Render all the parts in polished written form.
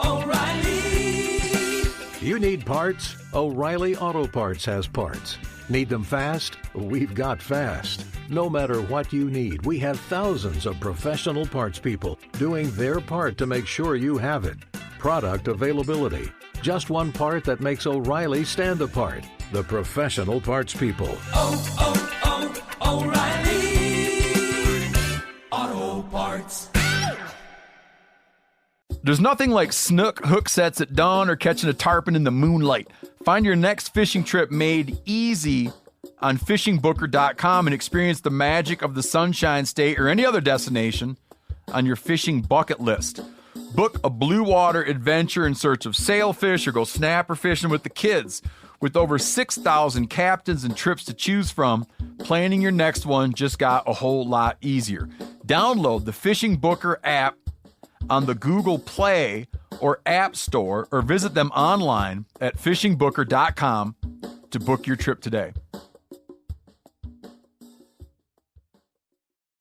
O'Reilly. You need parts? O'Reilly Auto Parts has parts. Need them fast? We've got fast. No matter what you need, we have thousands of professional parts people doing their part to make sure you have it. Product availability. Just one part that makes O'Reilly stand apart. The professional parts people. O'Reilly Auto Parts. There's nothing like snook hook sets at dawn or catching a tarpon in the moonlight. Find your next fishing trip made easy on fishingbooker.com and experience the magic of the Sunshine State or any other destination on your fishing bucket list. Book a blue water adventure in search of sailfish or go snapper fishing with the kids. With over 6,000 captains and trips to choose from, planning your next one just got a whole lot easier. Download the Fishing Booker app on the Google Play or App Store, or visit them online at fishingbooker.com to book your trip today.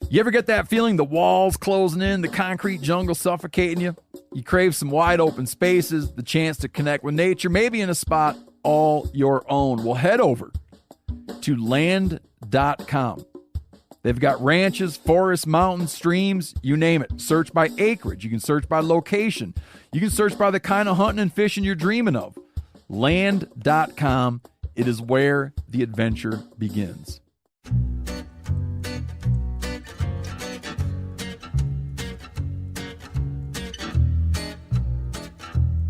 You ever get that feeling the walls closing in, the concrete jungle suffocating you? You crave some wide open spaces, the chance to connect with nature, maybe in a spot all your own. Well, head over to land.com. They've got ranches, forests, mountains, streams, you name it. Search by acreage. You can search by location. You can search by the kind of hunting and fishing you're dreaming of. Land.com. It is where the adventure begins.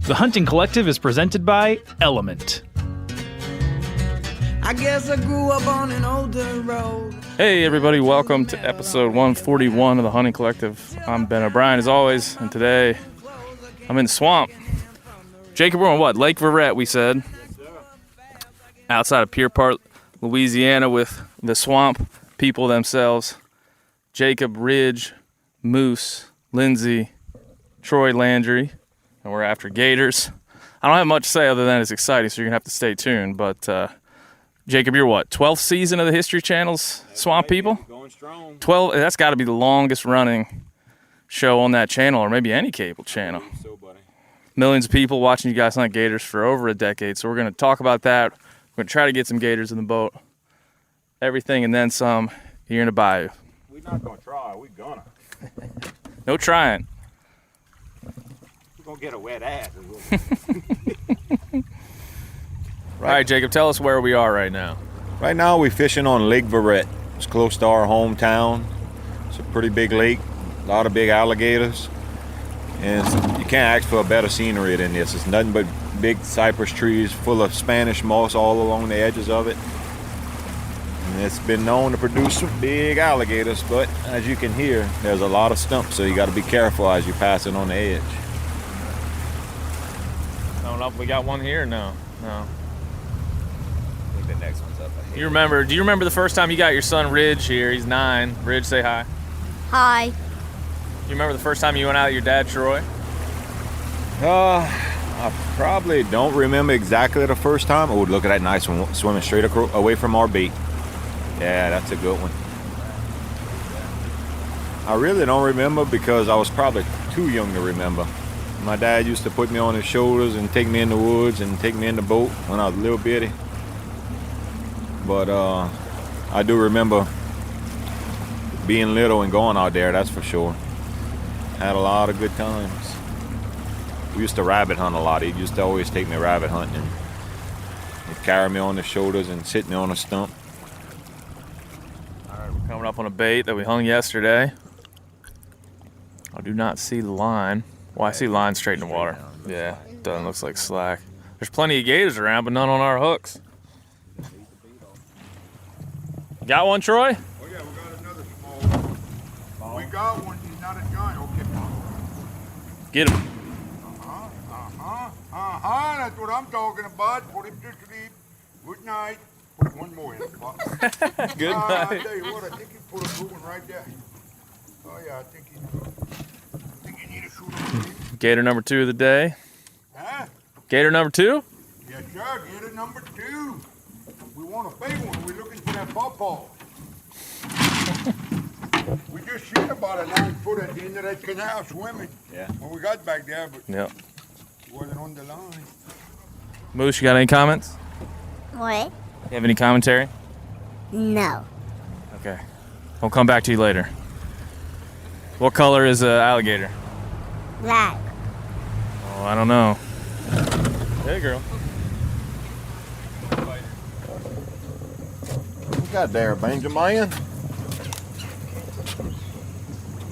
The Hunting Collective is presented by Element. I guess I grew up on an older road. Hey everybody, welcome to episode 141 of the Hunting Collective. I'm Ben O'Brien as always, and today I'm in the swamp. Jacob, we're on what? Lake Verret, we said. Outside of Pierre, Louisiana, with the swamp people themselves. Jacob, Ridge, Moose, Lindsay, Troy, Landry, and we're after gators. I don't have much to say other than it's exciting, so you're going to have to stay tuned, but Jacob, you're what, 12th season of the History Channel's Swamp People? Going strong. 12, that's got to be the longest running show on that channel, or maybe any cable channel. So, buddy. Millions of people watching you guys hunt gators for over a decade, so we're going to talk about that. We're going to try to get some gators in the boat. Everything and then some here in the bayou. We're not going to try, we're going to. No trying. We're going to get a wet ass. All right, Jacob, tell us where we are right now. Right now we're fishing on Lake Verret. It's close to our hometown. It's a pretty big lake, a lot of big alligators. And you can't ask for a better scenery than this. It's nothing but big cypress trees full of Spanish moss all along the edges of it. And it's been known to produce some big alligators, but as you can hear, there's a lot of stumps, so you got to be careful as you pass it on the edge. I don't know if we got one here. No. The next one's up ahead. Do you remember the first time you got your son Ridge here? He's 9. Ridge, say hi. Hi. You remember the first time you went out with your dad, Troy? I probably don't remember exactly the first time. Oh, look at that nice one swimming straight away from our bait. Yeah, that's a good one. I really don't remember because I was probably too young to remember. My dad used to put me on his shoulders and take me in the woods and take me in the boat when I was a little bitty. But I do remember being little and going out there, that's for sure. Had a lot of good times. We used to rabbit hunt a lot. He used to always take me rabbit hunting. He'd carry me on his shoulders and sit me on a stump. All right, we're coming up on a bait that we hung yesterday. I do not see the line. Well, I see line straight in the water. Yeah, doesn't look like slack. There's plenty of gators around, but none on our hooks. Got one, Troy? Oh yeah, we got another small one. We got one, he's not a giant. Okay. Get him. That's what I'm talking about. Put him to sleep. Good night. Put one more in the box. Good night. I tell you what, I think you put a good one right there. Oh yeah, I think you need to shoot him. Gator number 2 of the day. Huh? Gator number 2? Yes, sir. Gator number 2. We want a big one. We're looking for that pawpaw. We just seen about a 9 foot at the end of that canal swimming. Yeah. When we got back there, but Yep. it wasn't on the line. Moose, you got any comments? What? You have any commentary? No. Okay. We'll come back to you later. What color is an alligator? Black. Oh, I don't know. Hey, girl. What you got there, Benjamin?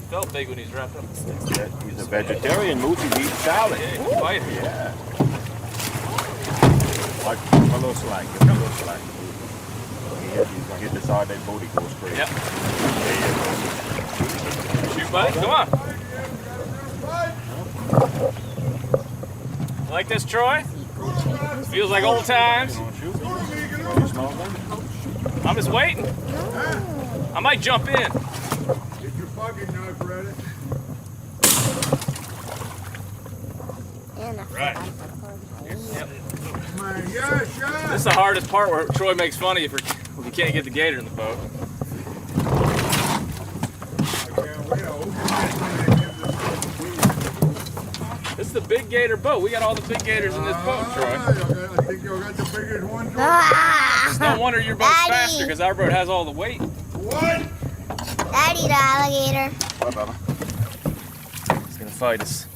Felt big when he's wrapped up in sticks. He's a vegetarian. Moose, he eats salad. Fight. Yeah. Like a little slack. Give him a little slack. He's gonna hit the side of that boat. He goes straight. Yep. Shoot, buddy. Come on. Like this, Troy? Feels like old times. I'm just waiting. I might jump in. Get your fucking knife ready. Right. Man, yes, yes. This is the hardest part where Troy makes fun of you if you can't get the gator in the boat. This is the big gator boat. We got all the big gators in this boat, Troy. I think you got the biggest one. It's no wonder your boat's Daddy. faster because our boat has all the weight. What? Daddy the alligator. What, Bubba? He's gonna fight us.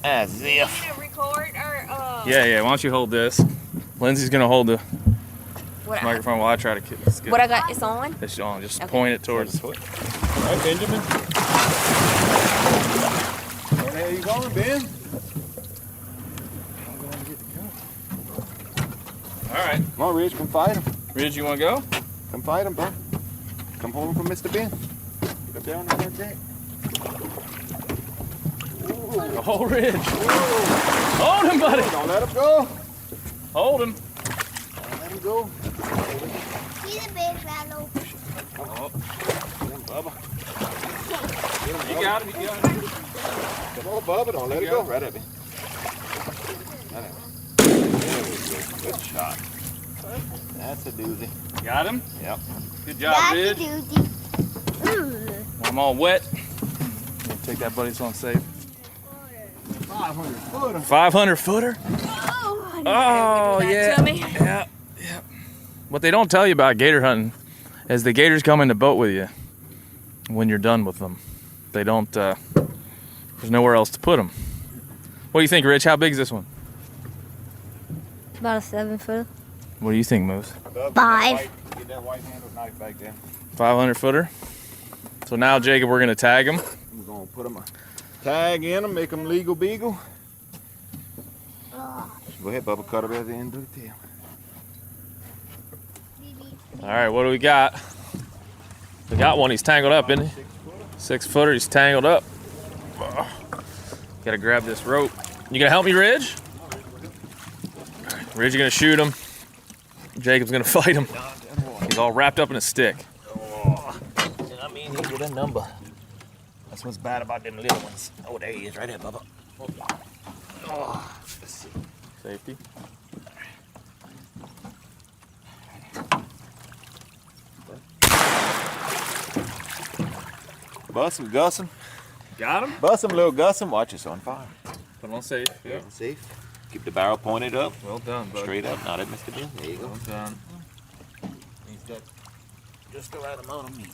As if. Yeah. Why don't you hold this? Lindsay's gonna hold the What, microphone while I try to get this. what I got is on? It's on. Just Okay. point it towards the foot. All right, Benjamin. Where the hell you going, Ben? All right. Come on, Ridge, come fight him. Ridge, you wanna go? Come fight him, bro. Come hold him for Mr. Ben. Get up there on that deck. Oh, Ridge. Hold him, buddy. Don't let him go. Hold him. Don't let him go. He's a big fellow. Oh, Get him, Bubba. you got him. Come on, Bubba. Don't let it go. Right at me. Right at me. There we go. Good shot. That's a doozy. Got him? Yep. Good job, Daddy Ridge. doozy. I'm all wet. Take that, buddy, so I'm safe. 500 footer. 500 footer? Oh, yeah. Yeah. What they don't tell you about gator hunting is the gators come in the boat with you when you're done with them. They don't, there's nowhere else to put them. What do you think, Rich? How big is this one? About a 7 foot. What do you think, Moose? 5. Get that white handled knife back there. 500 footer? So now, Jacob, we're going to tag him. We're going to put him a tag in them, make them legal beagle. Go ahead, Bubba, cut him at the end of the tail. All right, what do we got? We got one. He's tangled up, isn't he? 6 footer. He's tangled up. Gotta grab this rope. You gonna help me, Ridge? Ridge, you gonna shoot him. Jacob's gonna fight him. He's all wrapped up in a stick. I mean, he get a number. That's what's bad about them little ones. Oh, there he is, right there, Bubba. Oh, let's see. Safety. Bust him, Gus him. Got him? Bust him, little Gus him. Watch, it's on fire. Put him on safe. Yeah. Safe. Keep the barrel pointed up. Well done, bud. Straight up, not at Mr. Ben. There you go. Well done. He's got just the right amount of meat.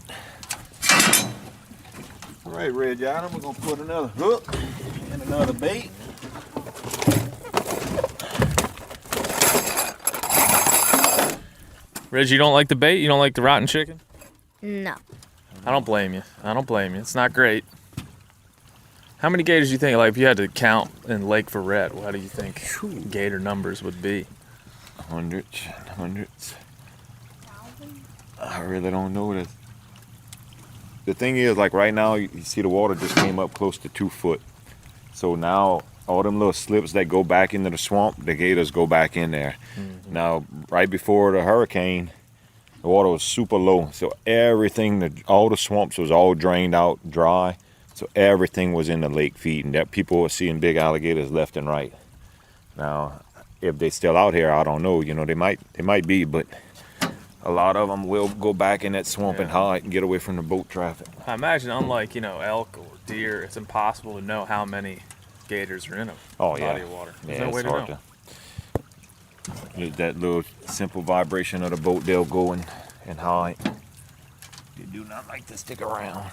All right, Red Item, we're gonna put another hook and another bait. Ridge, you don't like the bait? You don't like the rotten chicken? No. I don't blame you. I don't blame you. It's not great. How many gators do you think, like, if you had to count in Lake Verret, what do you think gator numbers would be? Hundreds. I really don't know this. The thing is, like right now, you see the water just came up close to 2 foot. So now all them little slips that go back into the swamp, the gators go back in there. Mm-hmm. Now, right before the hurricane, the water was super low. So everything, all the swamps was all drained out dry. So everything was in the lake feeding. That people were seeing big alligators left and right. Now, if they still out here, I don't know. You know, they might be, but a lot of them will go back in that swamp and hide and get away from the boat traffic. I imagine, unlike, elk or deer, it's impossible to know how many gators are in a body of water. There's no way to know. That little simple vibration of the boat, they'll go and hide. They do not like to stick around.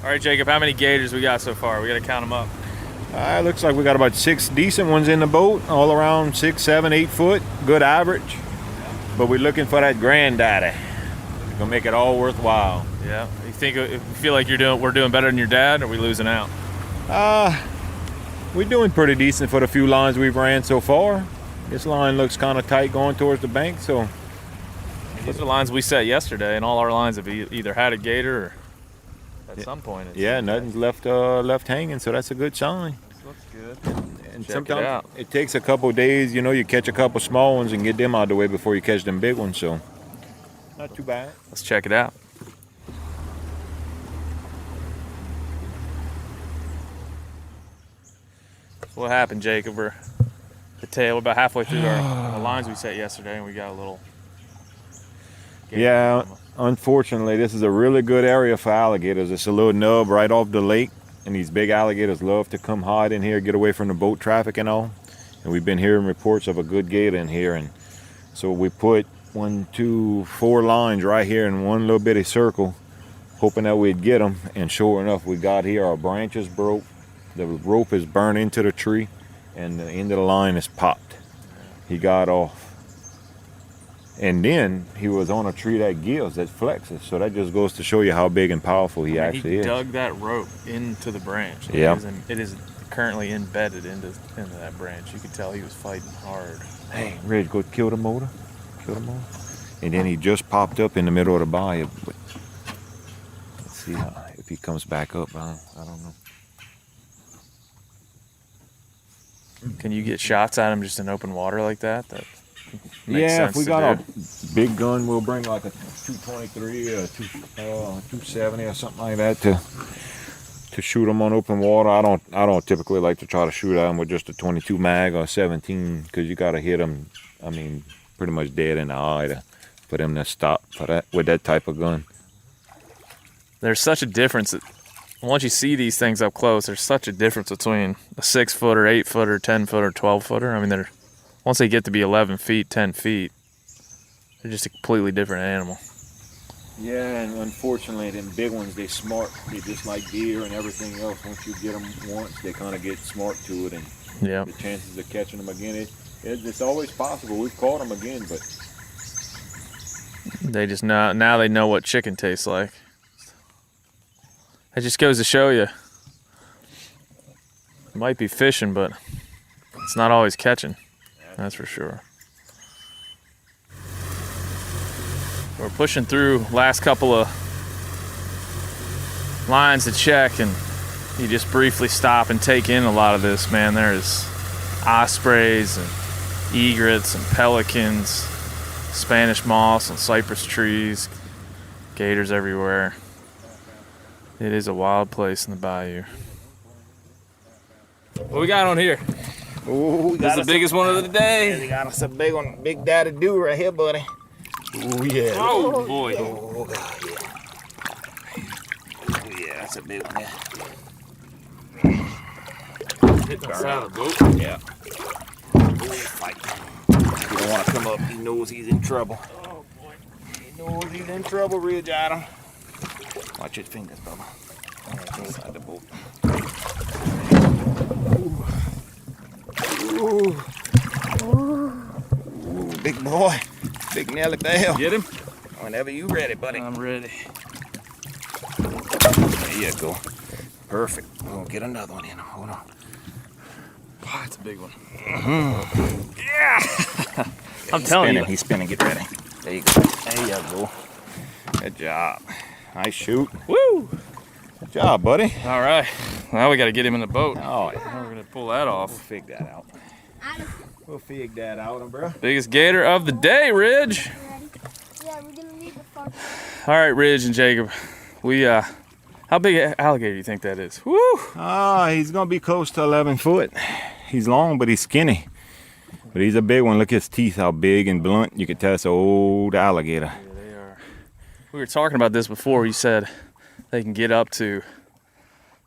All right, Jacob, how many gators we got so far? We got to count them up. It looks like we got about 6 decent ones in the boat, all around 6, 7, 8 foot, good average. But we're looking for that granddaddy. Gonna make it all worthwhile. Yeah. You feel like we're doing better than your dad, or are we losing out? We're doing pretty decent for the few lines we've ran so far. This line looks kind of tight going towards the bank, so. These are the lines we set yesterday, and all our lines have either had a gator or at some point. Nothing's left hanging, so that's a good sign. This looks good. And sometimes it takes a couple days, you catch a couple small ones and get them out of the way before you catch them big ones, so not too bad. Let's check it out. So what happened, Jacob? We're about halfway through our lines we set yesterday, and we got a little. Yeah, unfortunately, this is a really good area for alligators. It's a little nub right off the lake, and these big alligators love to come hide in here, get away from the boat traffic and all. And we've been hearing reports of a good gator in here, and so we put 1, 2, 4 lines right here in one little bitty circle, hoping that we'd get them. And sure enough, we got here. Our branches broke, the rope is burned into the tree, and the end of the line is popped. He got off. And then he was on a tree that gives, that flexes. So that just goes to show you how big and powerful he actually is. He dug that rope into the branch. Yeah. It is currently embedded into that branch. You could tell he was fighting hard. Hey, Reg, go kill the motor. And then he just popped up in the middle of the bayou. Let's see if he comes back up. I don't know. Can you get shots at him just in open water like that? If we got a big gun, we'll bring like a 223 or 270 or something like that to shoot them on open water. I don't typically like to try to shoot at them with just a 22 mag or 17, because you got to hit them. I mean, pretty much dead in the eye for them to stop with that type of gun. There's such a difference that once you see these things up close, there's such a difference between a 6-footer, 8-footer, 10-footer, 12-footer. I mean, once they get to be 11 feet, 10 feet, they're just a completely different animal. Yeah, and unfortunately, them big ones, they smart. They just like deer and everything else. Once you get them once, they kind of get smart to it, and the chances of catching them again, it's always possible. We've caught them again, but they just now they know what chicken tastes like. It just goes to show you, it might be fishing, but it's not always catching. That's for sure. We're pushing through last couple of lines to check, and you just briefly stop and take in a lot of this, man. There's ospreys and egrets and pelicans, Spanish moss and cypress trees, gators everywhere. It is a wild place in the bayou. What we got on here? Oh, this is the biggest one of the day. We got us a big one, big daddy do right here, buddy. Oh yeah. Oh boy. Oh god, yeah. Oh yeah, that's a big one. Hitting the side of the boat. Yeah. Fight. He don't want to come up. He knows he's in trouble. Oh boy. He knows he's in trouble, Ridge Adam. Watch his fingers, Bubba. Right inside the boat. Ooh. Ooh. Ooh, big boy. Big Nelly Bell. Get him? Whenever you ready, buddy. I'm ready. There you go. Perfect. We're going to get another one in. Hold on. Oh, it's a big one. Mm-hmm. Yeah! I'm telling you. He's spinning. Get ready. There you go. There you go. Good job. Nice shoot. Woo! Good job, buddy. All right. Now we got to get him in the boat. Oh, yeah. We're going to pull that off. We'll figure that out. We'll figure that out, bro. Biggest gator of the day, Ridge. Yeah, we're gonna need the phone. All right, Ridge and Jacob. How big an alligator do you think that is? Woo! He's gonna be close to 11 foot. He's long, but he's skinny. But he's a big one. Look at his teeth, how big and blunt. You could tell it's an old alligator. Yeah, they are. We were talking about this before. You said they can get up to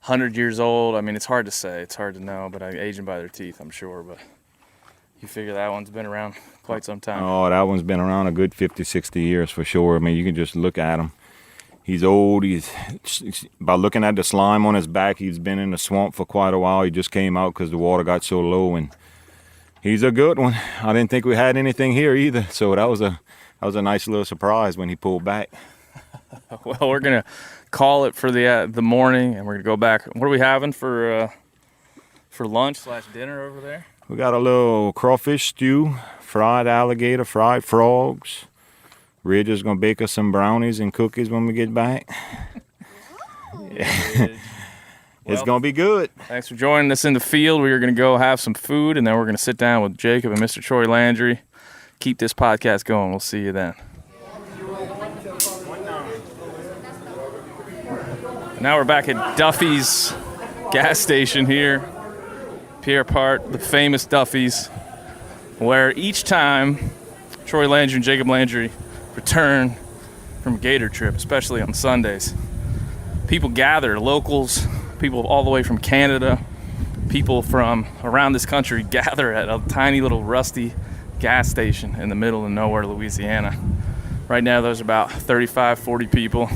100 years old. I mean, it's hard to say. It's hard to know, but I age them by their teeth, I'm sure. But you figure that one's been around quite some time. Oh, that one's been around a good 50, 60 years for sure. I mean, you can just look at him. He's old. By looking at the slime on his back, he's been in the swamp for quite a while. He just came out because the water got so low, and he's a good one. I didn't think we had anything here either, so that was a nice little surprise when he pulled back. Well, we're gonna call it for the morning, and we're gonna go back. What are we having for lunch/dinner over there? We got a little crawfish stew, fried alligator, fried frogs. Ridge is gonna bake us some brownies and cookies when we get back. It's gonna be good. Thanks for joining us in the field. We are gonna go have some food, and then we're gonna sit down with Jacob and Mr. Troy Landry. Keep this podcast going. We'll see you then. Now we're back at Duffy's gas station here. Pierre Part, the famous Duffy's, where each time Troy Landry and Jacob Landry return from a gator trip, especially on Sundays, people gather, locals, people all the way from Canada, people from around this country gather at a tiny little rusty gas station in the middle of nowhere, Louisiana. Right now there's about 35, 40 people.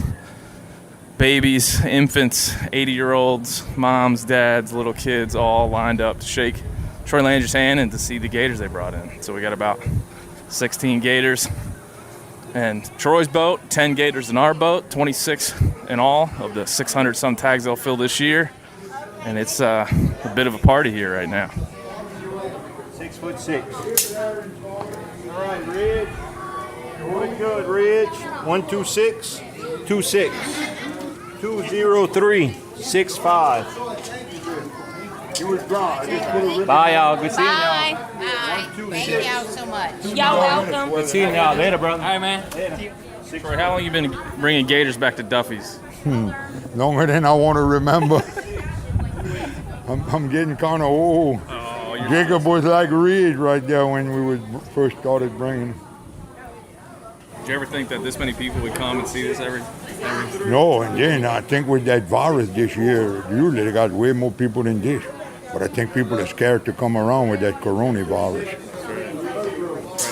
Babies, infants, 80-year-olds, moms, dads, little kids, all lined up to shake Troy Landry's hand and to see the gators they brought in. So we got about 16 gators and Troy's boat, 10 gators in our boat, 26 in all of the 600-some tags they'll fill this year. And it's a bit of a party here right now. 6'6". All right, Ridge. Doing good, Ridge. 126, 26, 203, 65. You withdraw. I just put a ribbon. Bye, y'all. Good seeing y'all. Bye. Thank y'all so much. Y'all welcome. Good seeing y'all. Later, brother. All right, man. Later. Troy, how long you been bringing gators back to Duffy's? Longer than I want to remember. I'm getting kind of old. Oh, Jacob was like Ridge right there when we first started bringing him. Did you ever think that this many people would come and see this every? No, and then I think with that virus this year, usually they got way more people than this. But I think people are scared to come around with that coronavirus.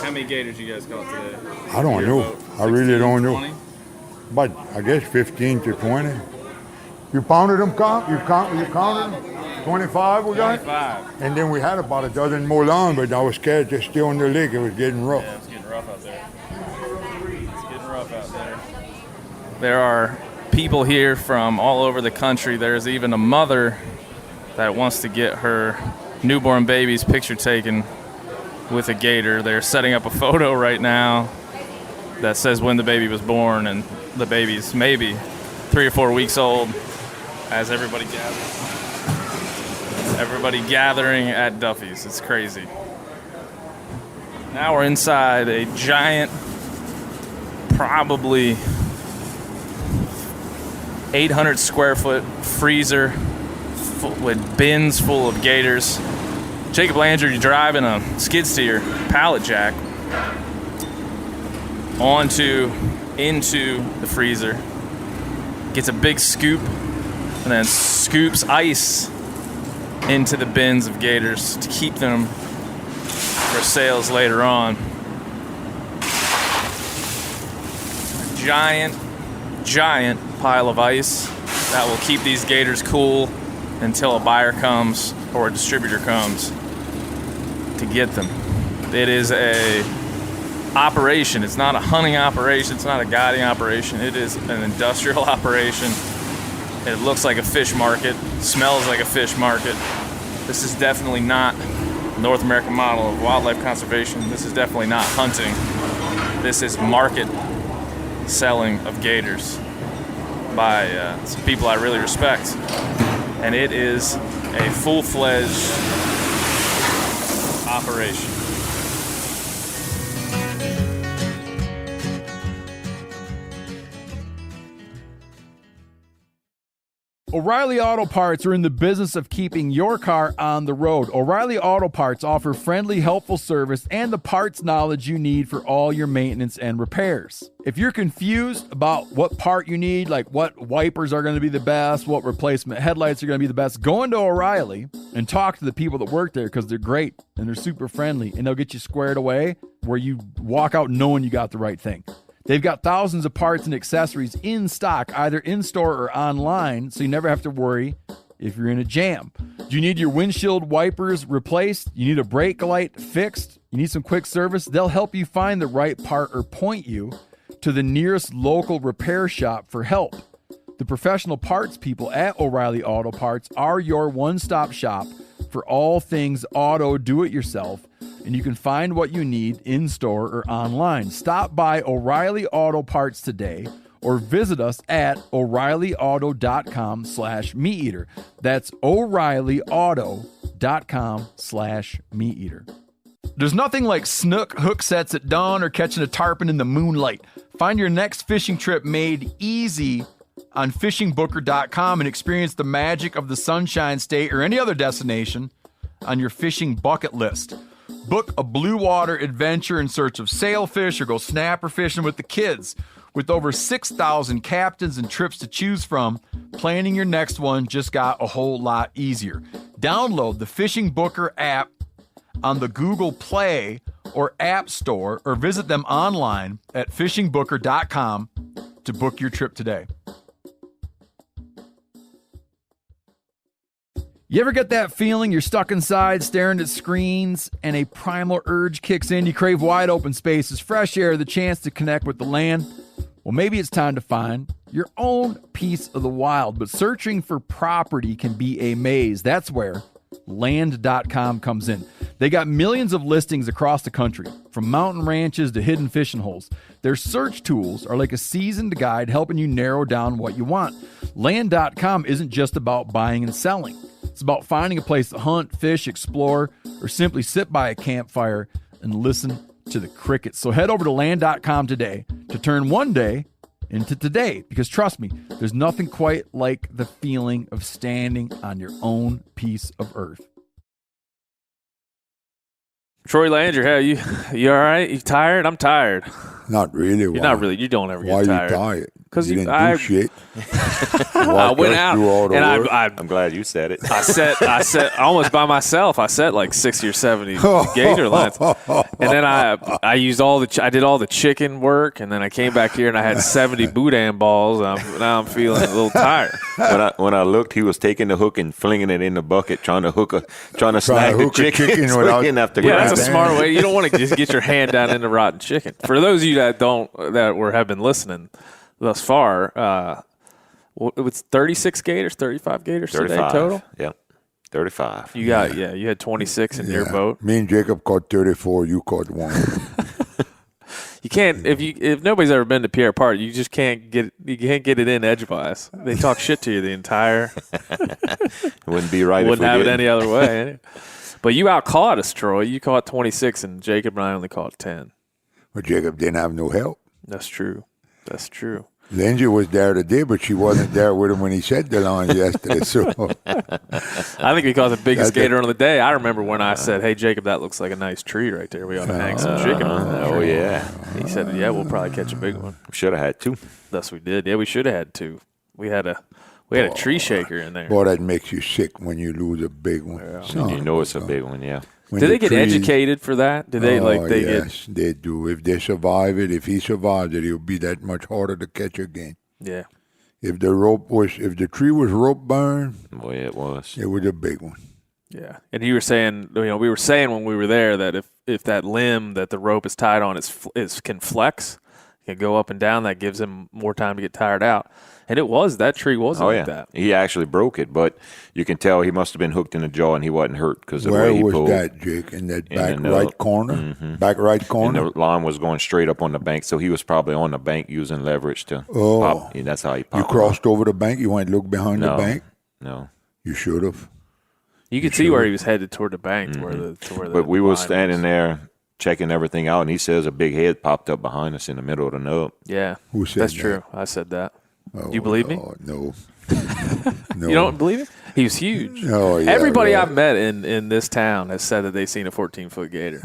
How many gators you guys caught today? I don't know. I really don't know. But I guess 15 to 20. You pounded them, Comp? You counted them? 25 we got? 25. And then we had about a dozen more long, but I was scared to stay on the lake. It was getting rough. Yeah, it's getting rough out there. There are people here from all over the country. There's even a mother that wants to get her newborn baby's picture taken with a gator. They're setting up a photo right now that says when the baby was born, and the baby's maybe 3 or 4 weeks old as everybody gathers. Everybody gathering at Duffy's. It's crazy. Now we're inside a giant, probably 800 square foot freezer with bins full of gators. Jacob Landry driving a skid steer pallet jack into the freezer, gets a big scoop, and then scoops ice into the bins of gators to keep them for sales later on. Giant pile of ice that will keep these gators cool until a buyer comes or a distributor comes to get them. It is a operation. It's not a hunting operation. It's not a guiding operation. It is an industrial operation. It looks like a fish market, smells like a fish market. This is definitely not North American model of wildlife conservation. This is definitely not hunting. This is market selling of gators by some people I really respect. And it is a full-fledged operation. O'Reilly Auto Parts are in the business of keeping your car on the road. O'Reilly Auto Parts offer friendly, helpful service and the parts knowledge you need for all your maintenance and repairs. If you're confused about what part you need, like what wipers are going to be the best, what replacement headlights are going to be the best, go into O'Reilly and talk to the people that work there because they're great and they're super friendly and they'll get you squared away where you walk out knowing you got the right thing. They've got thousands of parts and accessories in stock, either in-store or online, so you never have to worry if you're in a jam. Do you need your windshield wipers replaced? You need a brake light fixed? You need some quick service? They'll help you find the right part or point you to the nearest local repair shop for help. The professional parts people at O'Reilly Auto Parts are your one-stop shop for all things auto do-it-yourself, and you can find what you need in-store or online. Stop by O'Reilly Auto Parts today or visit us at O'ReillyAuto.com/MeatEater. That's O'ReillyAuto.com/MeatEater. There's nothing like snook hook sets at dawn or catching a tarpon in the moonlight. Find your next fishing trip made easy on fishingbooker.com and experience the magic of the Sunshine State or any other destination on your fishing bucket list. Book a blue water adventure in search of sailfish or go snapper fishing with the kids. With over 6,000 captains and trips to choose from, planning your next one just got a whole lot easier. Download the Fishing Booker app on the Google Play or App Store or visit them online at fishingbooker.com to book your trip today. You ever get that feeling you're stuck inside staring at screens and a primal urge kicks in? You crave wide open spaces, fresh air, the chance to connect with the land? Well, maybe it's time to find your own piece of the wild, but searching for property can be a maze. That's where Land.com comes in. They got millions of listings across the country, from mountain ranches to hidden fishing holes. Their search tools are like a seasoned guide helping you narrow down what you want. Land.com isn't just about buying and selling. It's about finding a place to hunt, fish, explore, or simply sit by a campfire and listen to the crickets. So head over to Land.com today to turn one day into today, because trust me, there's nothing quite like the feeling of standing on your own piece of earth. Troy Landry, how you all right? You tired? I'm tired. Not really. You're not really. You don't ever get tired. tired. Why are you tired? Because you didn't do shit. I went out and I'm glad you said it. I set almost by myself. I set like 60 or 70 gator lines, and then I used I did all the chicken work, and then I came back here and I had 70 boudin balls. Now I'm feeling a little tired. When I looked, he was taking the hook and flinging it in the bucket, trying to snag the chicken. That's a smart way. You don't want to just get your hand down in the rotten chicken. For those of you that have been listening thus far, it's 36 gators, 35 gators 35. Today total? Yep, 35. You had 26 in your boat. Me and Jacob caught 34, you caught 1. You can't if nobody's ever been to Pierre Park, you just can't get it in edgewise. They talk shit to you the entire Wouldn't be right. Wouldn't have it any other way. But you out-caught us, Troy. You caught 26 and Jacob and I only caught 10. But Jacob didn't have no help. That's true. Landry was there today, but she wasn't there with him when he set the line yesterday. So I think we caught the biggest gator on the day. I remember when I said, "Hey, Jacob, that looks like a nice tree right there. We ought to hang some chicken on that." Oh yeah. He said, "Yeah, we'll probably catch a big one." Should have had 2. Thus we did. Yeah, we should have had 2. We had a tree shaker in there. Boy, that makes you sick when you lose a big one. Yeah. You know it's a big one, yeah. Do they get educated for that? Do they yes, they do. If they survive it, if he survives it, it'll be that much harder to catch again. Yeah. If the tree was rope burned, boy, it was a big one. Yeah. And you were saying, we were saying when we were there that if that limb that the rope is tied on can flex, can go up and down, that gives him more time to get tired out. And that tree wasn't like that. He actually broke it, but you can tell he must have been hooked in the jaw and he wasn't hurt because of the way he pulled. Where was that, Jake? In that right corner? Mm-hmm. Back right corner? And the line was going straight up on the bank, so he was probably on the bank using leverage to pop. That's how he popped. You crossed over the bank? You went look behind the bank? No. You should have. You could see where he was headed toward the bank. Mm-hmm. But we were standing there checking everything out, and he says a big head popped up behind us in the middle of the nub. Yeah. Who said That's that? True. I said that. Oh, you believe me? No. No. You don't believe it? He was huge. Oh, yeah, Everybody right. I've met in this town has said that they've seen a 14-foot gator.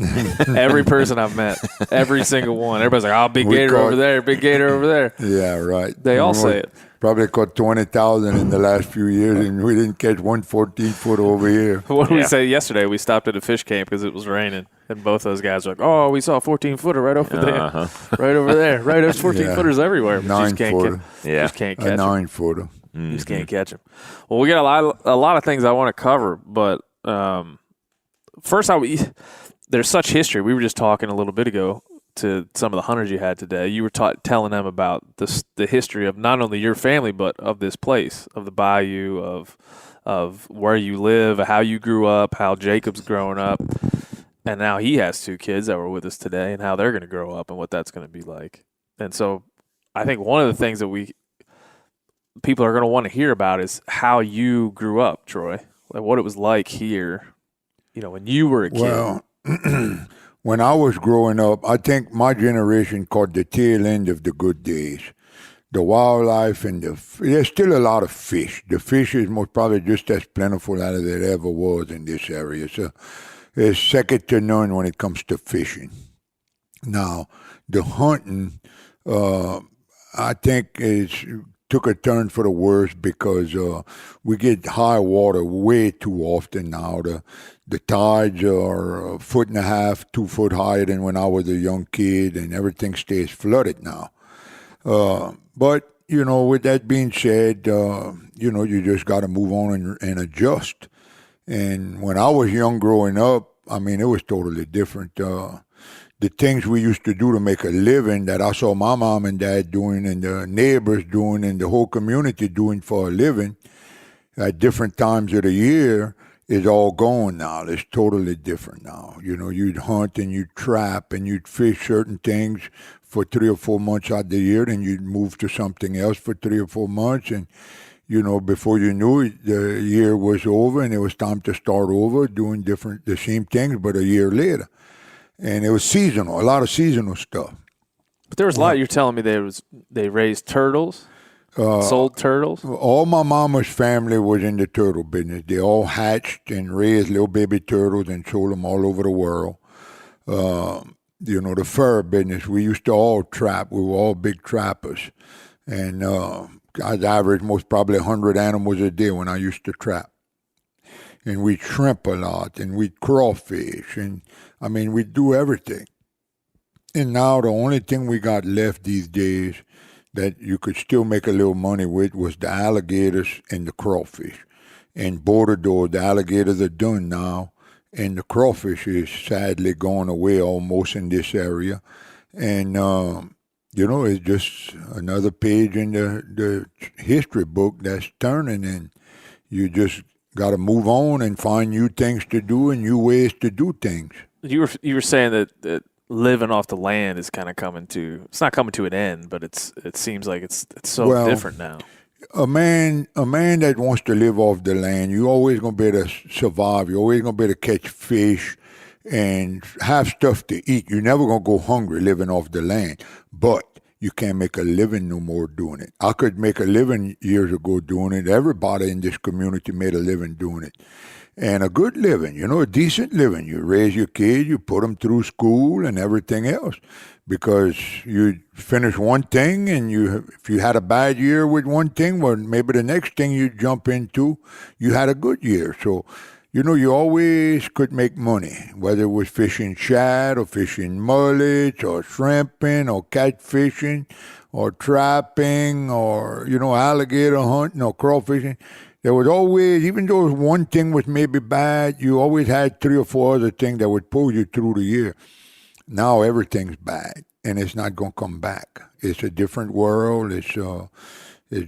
Every person I've met, every single one. Everybody's like, "Oh, big gator over there, big gator over there." Yeah, right. They all say it. Probably caught 20,000 in the last few years, and we didn't catch one 14-foot over here. What did we say yesterday? We stopped at a fish camp because it was raining, and both those guys were like, "Oh, we saw a 14-footer right over there, right over there, right." There's 14-footers everywhere. But you just can't 9-footer. just can't catch A them. 9-footer. You just can't catch them. Well, we got a lot of things I want to cover, but first, there's such history. We were just talking a little bit ago to some of the hunters you had today. You were telling them about the history of not only your family, but of this place, of the bayou, of where you live, how you grew up, how Jacob's growing up, and now he has 2 kids that were with us today, and how they're going to grow up and what that's going to be like. And so I think one of the things that people are going to want to hear about is how you grew up, Troy, like what it was like here, when you were a kid. Well, when I was growing up, I think my generation caught the tail end of the good days. The wildlife and there's still a lot of fish. The fish is most probably just as plentiful as there ever was in this area. So it's second to none when it comes to fishing. Now, the hunting, I think took a turn for the worse because we get high water way too often now. The tides are 1.5 feet, 2 foot higher than when I was a young kid, and everything stays flooded now. But, with that being said, you just got to move on and adjust. And when I was young growing up, it was totally different. The things we used to do to make a living that I saw my mom and dad doing and the neighbors doing and the whole community doing for a living at different times of the year is all gone now. It's totally different now. You'd hunt and you'd trap and you'd fish certain things for 3 or 4 months out of the year, and you'd move to something else for 3 or 4 months. And, before you knew it, the year was over and it was time to start over doing the same things, but a year later. And it was seasonal, a lot of seasonal stuff. But there was a lot. You're telling me they raised turtles, sold turtles. All my mama's family was in the turtle business. They all hatched and raised little baby turtles and sold them all over the world. The fur business, we used to all trap. We were all big trappers. And I'd average most probably 100 animals a day when I used to trap. And we'd shrimp a lot, and we'd crawfish, and we'd do everything. And now the only thing we got left these days that you could still make a little money with was the alligators and the crawfish. And both of those, the alligators are done now, and the crawfish is sadly going away almost in this area. And, it's just another page in the history book that's turning, and you just got to move on and find new things to do and new ways to do things. You were saying that living off the land is kind of it's not coming to an end, but it seems like it's so different now. A man that wants to live off the land, you're always going to be able to survive. You're always going to be able to catch fish and have stuff to eat. You're never going to go hungry living off the land, but you can't make a living no more doing it. I could make a living years ago doing it. Everybody in this community made a living doing it. And a good living, a decent living. You raise your kids, you put them through school and everything else. Because you finish one thing and if you had a bad year with one thing, well, maybe the next thing you jump into, you had a good year. So, you always could make money, whether it was fishing shad or fishing mullets or shrimping or catfishing or trapping or, alligator hunting or crawfishing. There was always, even though one thing was maybe bad, you always had 3 or 4 other things that would pull you through the year. Now everything's bad, and it's not going to come back. It's a different world. It's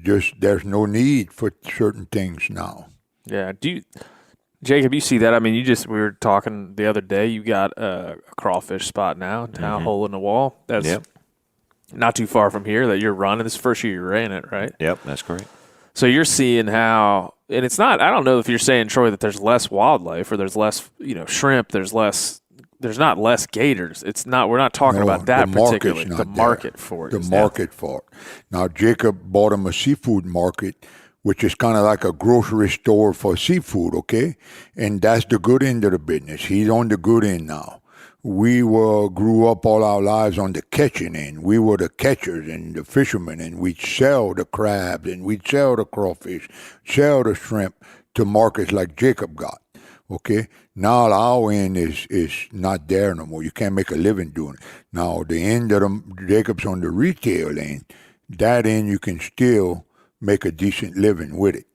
just, there's no need for certain things now. Yeah. Jacob, you see that? We were talking the other day. You got a crawfish spot now, hole in the wall. That's not too far from here that you're running. This is the first year you ran it, right? Yep, that's correct. So you're seeing how, and it's not, I don't know if you're saying, Troy, that there's less wildlife or there's less, shrimp, there's not less gators. We're not talking about that particularly. The market for it. The market for it. Now, Jacob bought him a seafood market which is kind of like a grocery store for seafood, okay? And that's the good end of the business. He's on the good end now. We grew up all our lives on the catching end. We were the catchers and the fishermen, and we'd sell the crabs and we'd sell the crawfish, sell the shrimp to markets like Jacob got, okay? Now our end is not there no more. You can't make a living doing it. Now the end of Jacob's on the retail end. That end you can still make a decent living with it,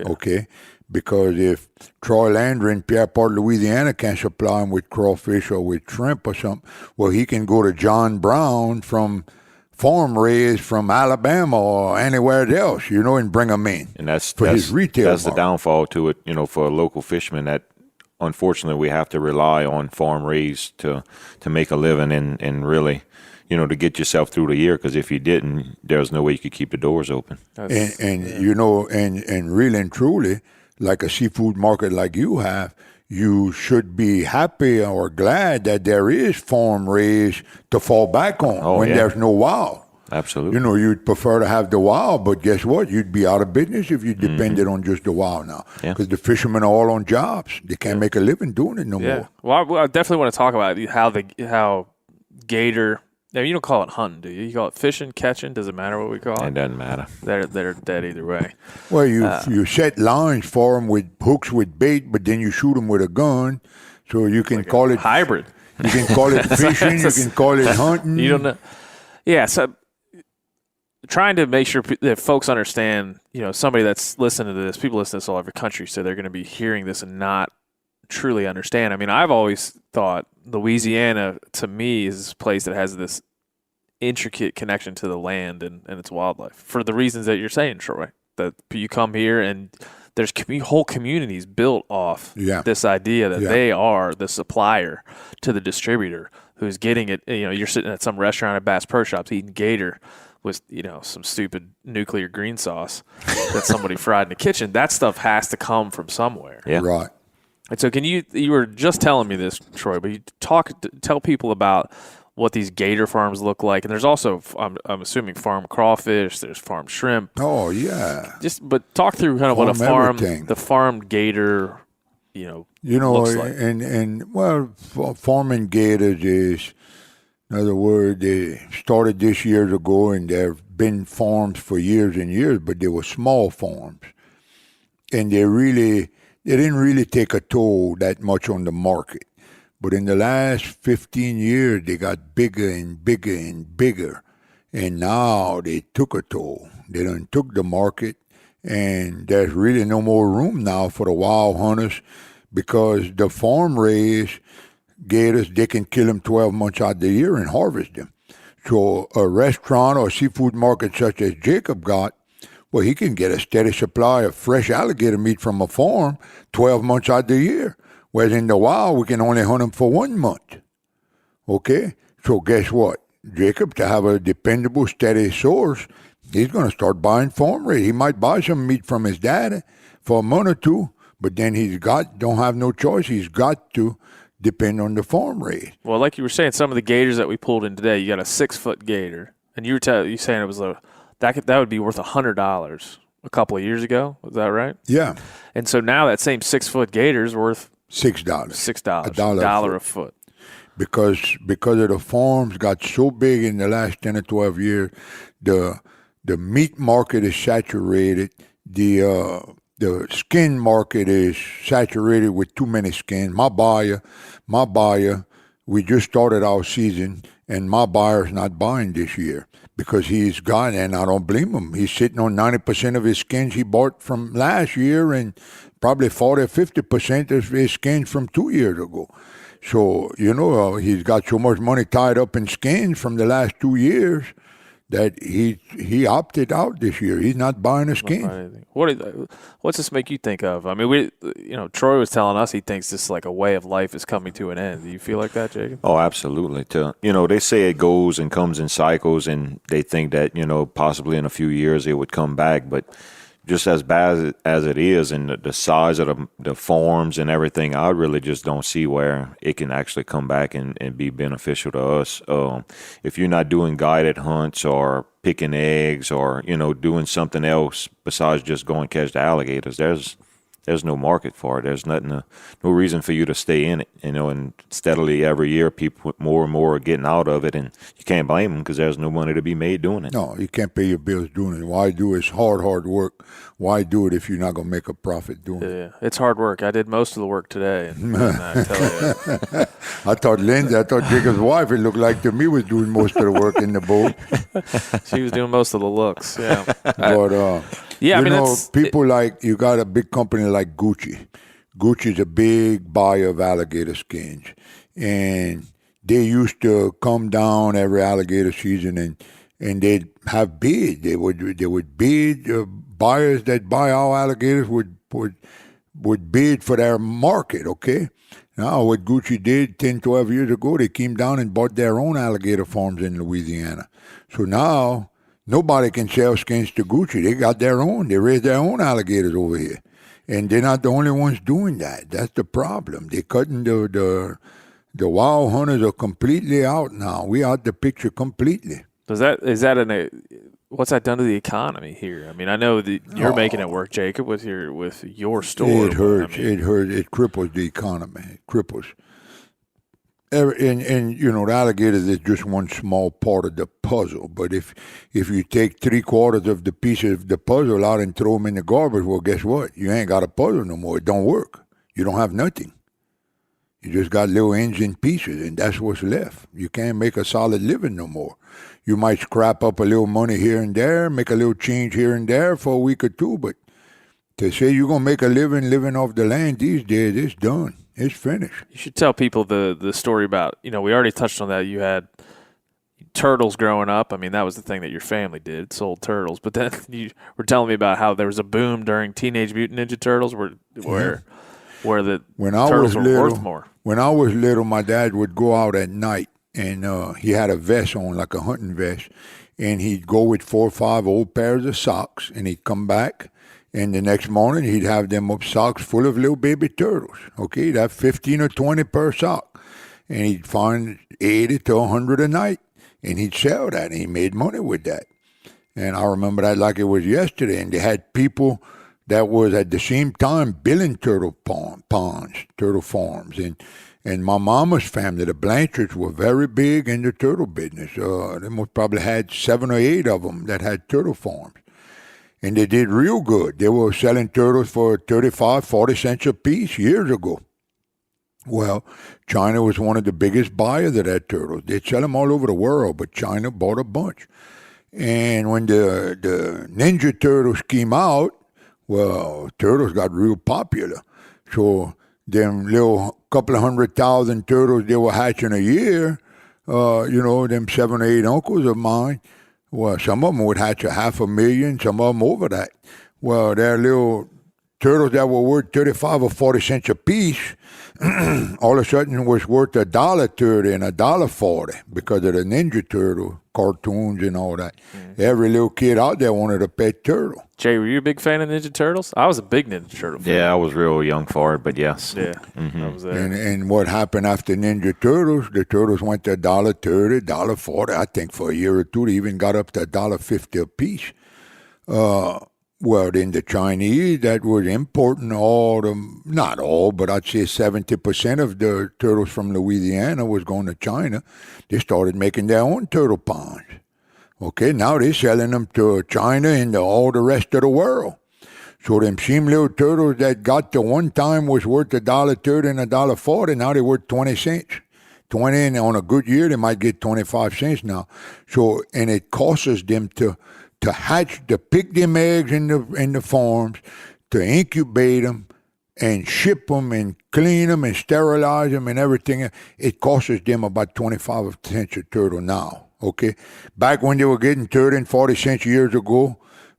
okay? Because if Troy Landry in Pierre, Louisiana can't supply him with crawfish or with shrimp or something, well, he can go to John Brown from farm raised from Alabama or anywhere else, and bring them in. And that's his retail That's market. the downfall to it, for a local fisherman that unfortunately we have to rely on farm raised to make a living and really, to get yourself through the year, because if you didn't, there's no way you could keep the doors open. And really and truly, like a seafood market like you have, you should be happy or glad that there is farm raised to fall back on when there's no wild. Absolutely. You'd prefer to have the wild, but guess what? You'd be out of business if you depended on just the wild now. Because the fishermen are all on jobs. They can't make a living doing it no more. Well, I definitely want to talk about how gator. Now, you don't call it hunting, do you? You call it fishing, catching? Does it matter what we call it? It doesn't matter. They're dead either way. Well, you set lines for them with hooks with bait, but then you shoot them with a gun. So you can call it hybrid. You can call it fishing. You can call it hunting. You don't know. Yeah, so trying to make sure that folks understand, somebody that's listening to this, people listen to this all over the country, so they're going to be hearing this and not truly understand. I mean, I've always thought Louisiana, to me, is a place that has this intricate connection to the land and its wildlife for the reasons that you're saying, Troy, that you come here and there's whole communities built off this idea that they are the supplier to the distributor who's getting it. You're sitting at some restaurant at Bass Pro Shops eating gator with, some stupid nuclear green sauce that somebody fried in the kitchen. That stuff has to come from somewhere. Yeah. Right. And so you were just telling me this, Troy, but you tell people about what these gator farms look like. And there's also, I'm assuming, farm crawfish, there's farm shrimp. Oh, yeah. But talk through kind of what everything. the farmed gator, looks like. Farming gators is, in other words, they started this years ago, and there have been farms for years and years, but they were small farms. And they didn't really take a toll that much on the market. But in the last 15 years, they got bigger and bigger and bigger. And now they took a toll. They done took the market, and there's really no more room now for the wild hunters, because the farm-raised gators, they can kill them 12 months out of the year and harvest them. So a restaurant or seafood market such as Jacob got, well, he can get a steady supply of fresh alligator meat from a farm 12 months out of the year. Whereas in the wild, we can only hunt them for 1 month. Okay? So guess what? Jacob, to have a dependable, steady source, he's going to start buying farm raised. He might buy some meat from his dad for a month or two, but then don't have no choice. He's got to depend on the farm raised. Well, like you were saying, some of the gators that we pulled in today, you got a 6-foot gator, and you saying it was that would be worth $100 a couple of years ago. Was that right? Yeah. And so now that same 6-foot gator is worth $6. $6 a foot. Because of the farms got so big in the last 10 or 12 years, the meat market is saturated. The skin market is saturated with too many skins. My buyer, we just started our season, and my buyer's not buying this year because he's gone, and I don't blame him. He's sitting on 90% of his skins he bought from last year, and probably 40 or 50% of his skins from 2 years ago. So, he's got so much money tied up in skins from the last 2 years that he opted out this year. He's not buying a skin. What's this make you think of? I mean, Troy was telling us he thinks this is like a way of life is coming to an end. Do you feel like that, Jacob? Oh, absolutely. They say it goes and comes in cycles, and they think that, possibly in a few years it would come back. But just as bad as it is, and the size of the farms and everything, I really just don't see where it can actually come back and be beneficial to us. If you're not doing guided hunts or picking eggs or, doing something else besides just going catch the alligators, there's no market for it. There's no reason for you to stay in it, and steadily every year people more and more are getting out of it, and you can't blame them because there's no money to be made doing it. No, you can't pay your bills doing it. Why do it? It's hard work. Why do it if you're not going to make a profit doing it? Yeah, it's hard work. I did most of the work today. And I tell you. I thought Jacob's wife, it looked like to me, was doing most of the work in the boat. She was doing most of the looks, yeah. But, yeah, people you got a big company like Gucci. Gucci's a big buyer of alligator skins. And they used to come down every alligator season and they'd have bid. They would bid. Buyers that buy our alligators would bid for their market, okay? Now, what Gucci did 10, 12 years ago, they came down and bought their own alligator farms in Louisiana. So now nobody can sell skins to Gucci. They got their own. They raise their own alligators over here. And they're not the only ones doing that. That's the problem. They're cutting the wild hunters are completely out now. We out the picture completely. What's that done to the economy here? I mean, I know that you're making it work, Jacob, with your store. It hurts. It hurts. It cripples the economy. It cripples. And the alligators is just one small part of the puzzle. But if you take 3/4 of the pieces of the puzzle out and throw them in the garbage, well, guess what? You ain't got a puzzle no more. It don't work. You don't have nothing. You just got little ends and pieces, and that's what's left. You can't make a solid living no more. You might scrap up a little money here and there, make a little change here and there for a week or two, but to say you're going to make a living off the land these days, it's done. It's finished. You should tell people the story about, we already touched on that. You had turtles growing up. I mean, that was the thing that your family did, sold turtles. But then you were telling me about how there was a boom during Teenage Mutant Ninja Turtles where the turtles were worth more. When I was little, my dad would go out at night, and he had a vest on, like a hunting vest, and he'd go with 4 or 5 old pairs of socks, and he'd come back, and the next morning he'd have them up socks full of little baby turtles. Okay, he'd have 15 or 20 per sock, and he'd find 80 to 100 a night, and he'd sell that, and he made money with that. And I remember that like it was yesterday, and they had people that was at the same time building turtle ponds, turtle farms. And my mama's family, the Blanchards, were very big in the turtle business. They most probably had 7 or 8 of them that had turtle farms. And they did real good. They were selling turtles for 35, 40 cents a piece years ago. Well, China was one of the biggest buyers of that turtle. They'd sell them all over the world, but China bought a bunch. And when the Ninja Turtles came out, well, turtles got real popular. So them little couple of 100,000 turtles they were hatching a year, them 7 or 8 uncles of mine, well, some of them would hatch 500,000, some of them over that. Well, they're little turtles that were worth 35 or 40 cents a piece, all of a sudden was worth $1.30 and $1.40 because of the Ninja Turtle cartoons and all that. Every little kid out there wanted a pet turtle. Jay, were you a big fan of Ninja Turtles? I was a big Ninja Turtle fan. Yeah, I was real young for it, but yes. Yeah, I was there. And what happened after Ninja Turtles, the turtles went to $1.30, $1.40. I think for a year or two, they even got up to $1.50 a piece. Well, then the Chinese that was importing not all, but I'd say 70% of the turtles from Louisiana was going to China. They started making their own turtle ponds. Okay, now they're selling them to China and to all the rest of the world. So them same little turtles that got to one time was worth $1.30 and $1.40, now they're worth 20 cents. 20, and on a good year, they might get 25 cents now. So, and it costs them to hatch, to pick them eggs in the farms, to incubate them, and ship them, and clean them, and sterilize them, and everything. It costs them about 25 cents a turtle now, okay? Back when they were getting 30 and 40 cents years ago,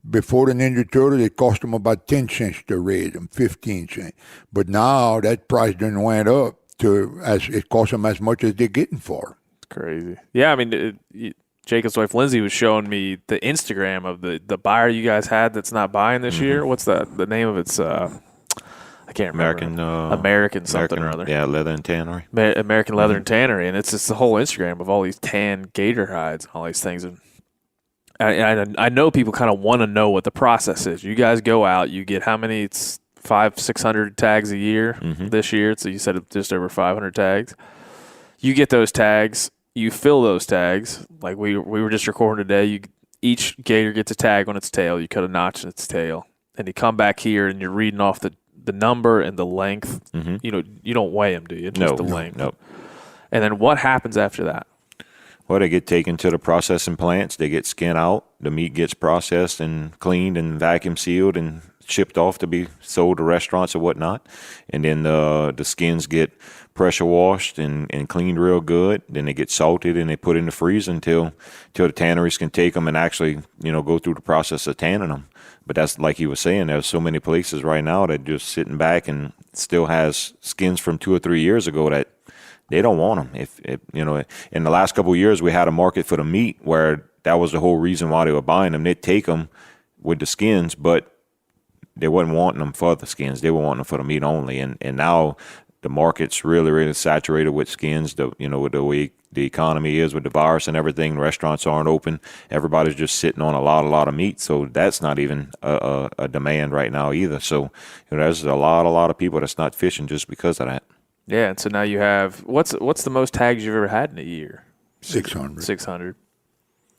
before the Ninja Turtle, it cost them about 10 cents to raise them, 15 cents. But now that price done went up to as it costs them as much as they're getting for them. It's crazy. Yeah, I mean, Jacob's wife Lindsay was showing me the Instagram of the buyer you guys had that's not buying this year. What's the name of it's? I can't remember. American something or other. Yeah, Leather and Tannery. American Leather and Tannery, and it's just the whole Instagram of all these tan gator hides and all these things. And I know people kind of want to know what the process is. You guys go out, you get how many? It's 500-600 tags a year this year. So you said it's just over 500 tags. You get those tags, you fill those tags. Like we were just recording today. Each gator gets a tag on its tail. You cut a notch in its tail, and you come back here and you're reading off the number and the length. You know, you don't weigh them, do you? Just the length. No. And then what happens after that? Well, they get taken to the processing plants. They get skinned out. The meat gets processed and cleaned and vacuum sealed and shipped off to be sold to restaurants or whatnot. And then the skins get pressure washed and cleaned real good. Then they get salted and they put in the freezer until the tanneries can take them and actually, go through the process of tanning them. But that's like you were saying, there's so many places right now that just sitting back and still has skins from 2 or 3 years ago that they don't want them. If in the last couple of years, we had a market for the meat where that was the whole reason why they were buying them. They'd take them with the skins, but they wasn't wanting them for the skins. They were wanting them for the meat only. And now the market's really, really saturated with skins. With the way the economy is with the virus and everything, restaurants aren't open. Everybody's just sitting on a lot of meat. So that's not even a demand right now either. So there's a lot of people that's not fishing just because of that. Yeah, and so now you have what's the most tags you've ever had in a year? 600. 600.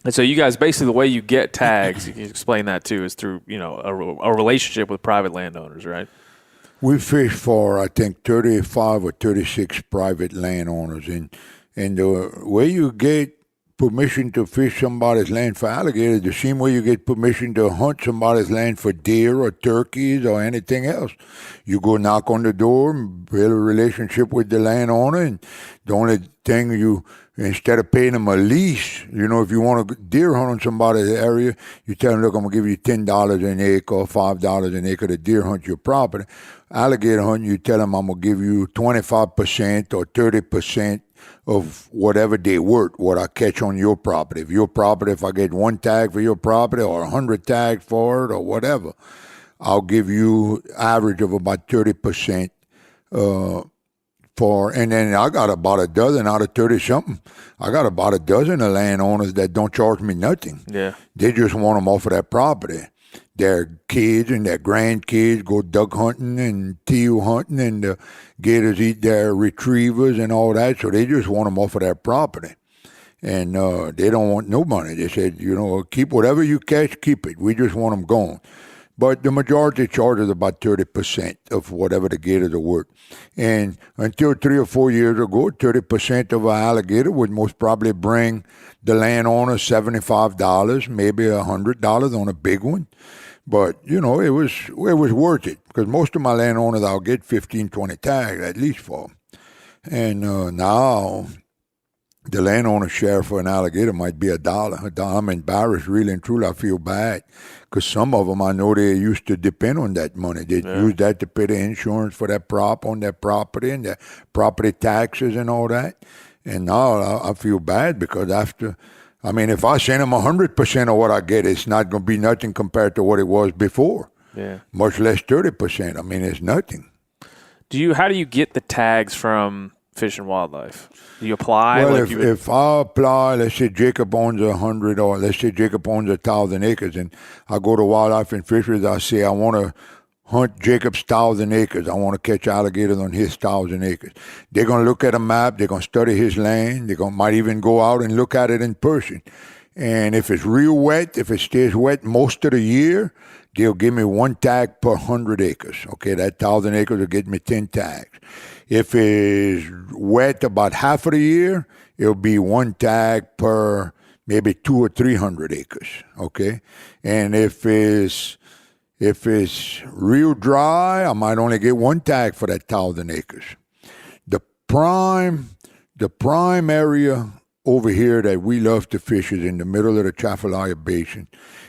And so you guys, basically the way you get tags, you can explain that too, is through a relationship with private landowners, right? We fish for, I think, 35 or 36 private landowners. And the way you get permission to fish somebody's land for alligators, the same way you get permission to hunt somebody's land for deer or turkeys or anything else. You go knock on the door, build a relationship with the landowner, and the only thing instead of paying them a lease, if you want to deer hunt on somebody's area, you tell them, look, I'm going to give you $10 an acre or $5 an acre to deer hunt your property. Alligator hunt, you tell them, I'm going to give you 25% or 30% of whatever they worth, what I catch on your property. If I get 1 tag for your property or 100 tags for it or whatever, I'll give you average of about 30% and then I got about a dozen out of 30-something. I got about a dozen of landowners that don't charge me nothing. Yeah. They just want them off of that property. Their kids and their grandkids go duck hunting and teal hunting, and the gators eat their retrievers and all that, so they just want them off of their property. And they don't want no money. They said, keep whatever you catch, keep it. We just want them gone. But the majority charges about 30% of whatever the gators are worth. And until 3 or 4 years ago, 30% of an alligator would most probably bring the landowner $75, maybe $100 on a big one. But, it was worth it, because most of my landowners, I'll get 15, 20 tags at least for them. And now the landowner share for an alligator might be $1. I'm embarrassed, really and truly. I feel bad, because some of them, I know they used to depend on that money. They'd use that to pay the insurance for that prop on their property and their property taxes and all that. And now I feel bad, because if I send them 100% of what I get, it's not going to be nothing compared to what it was before. Yeah. Much less 30%. It's nothing. How do you get the tags from Fish and Wildlife? Do you apply? Well, if I apply, let's say Jacob owns 100, or let's say Jacob owns 1,000 acres, and I go to Wildlife and Fisheries, I say I want to hunt Jacob's 1,000 acres. I want to catch alligators on his 1,000 acres. They're going to look at a map. They're going to study his land. Might even go out and look at it in person. And if it's real wet, if it stays wet most of the year, they'll give me 1 tag per 100 acres. Okay, that 1,000 acres will get me 10 tags. If it's wet about half of the year, it'll be 1 tag per maybe 200 or 300 acres. Okay, and if it's real dry, I might only get 1 tag for that 1,000 acres. The prime area over here that we love to fish is in the middle of the Chafalaya Basin.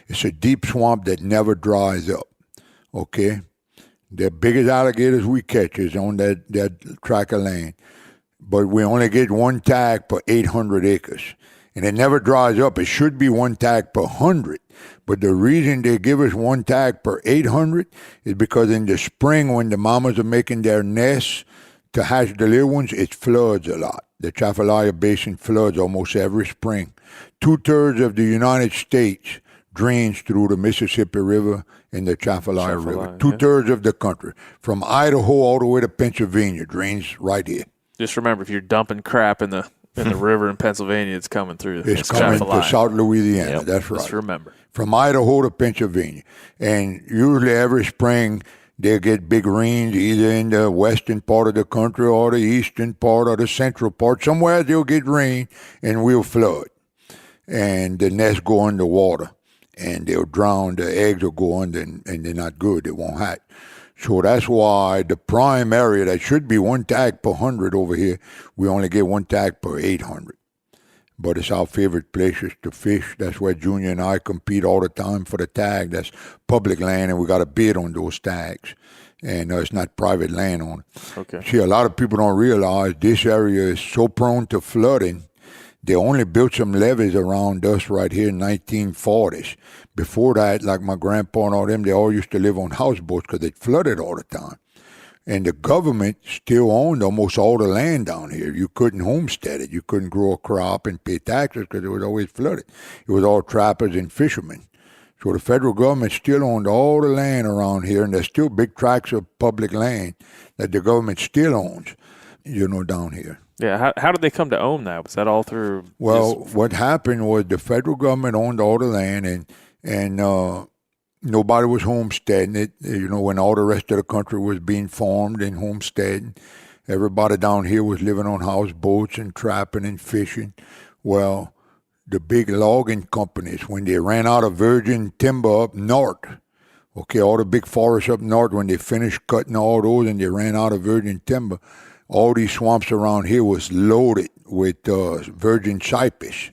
It's a deep swamp that never dries up. Okay, the biggest alligators we catch is on that tract of land, but we only get 1 tag per 800 acres. and it never dries up. It should be 1 tag per 100. But the reason they give us 1 tag per 800 is because in the spring when the mamas are making their nests to hatch the little ones, it floods a lot. The Chafalaya Basin floods almost every spring. 2/3 of the United States drains through the Mississippi River and the Chafalaya River. 2/3 of the country, from Idaho all the way to Pennsylvania, drains right here. Just remember, if you're dumping crap in the river in Pennsylvania, it's coming through. It's coming to South Louisiana. Yep. That's right. Just remember. From Idaho to Pennsylvania. And usually every spring they get big rains either in the western part of the country or the eastern part or the central part. Somewhere they'll get rain and we'll flood. And the nests go underwater. And they'll drown. The eggs will go under and they're not good. They won't hatch. So that's why the prime area that should be 1 tag per 100 over here, we only get 1 tag per 800. But it's our favorite places to fish. That's where Junior and I compete all the time for the tag. That's public land, and we got to bid on those tags. And it's not private land on it. Okay. See, a lot of people don't realize this area is so prone to flooding. They only built some levees around us right here in 1940s. Before that, like my grandpa and all them, they all used to live on houseboats because it flooded all the time. And the government still owned almost all the land down here. You couldn't homestead it. You couldn't grow a crop and pay taxes because it was always flooded. It was all trappers and fishermen. So the federal government still owned all the land around here, and there's still big tracts of public land that the government still owns, down here. Yeah, how did they come to own that? Was that all through? Well, what happened was the federal government owned all the land, and nobody was homesteading it. When all the rest of the country was being farmed and homesteading, everybody down here was living on houseboats and trapping and fishing. Well, the big logging companies, when they ran out of virgin timber up north, all the big forests up north, when they finished cutting all those and they ran out of virgin timber, all these swamps around here was loaded with virgin cypress,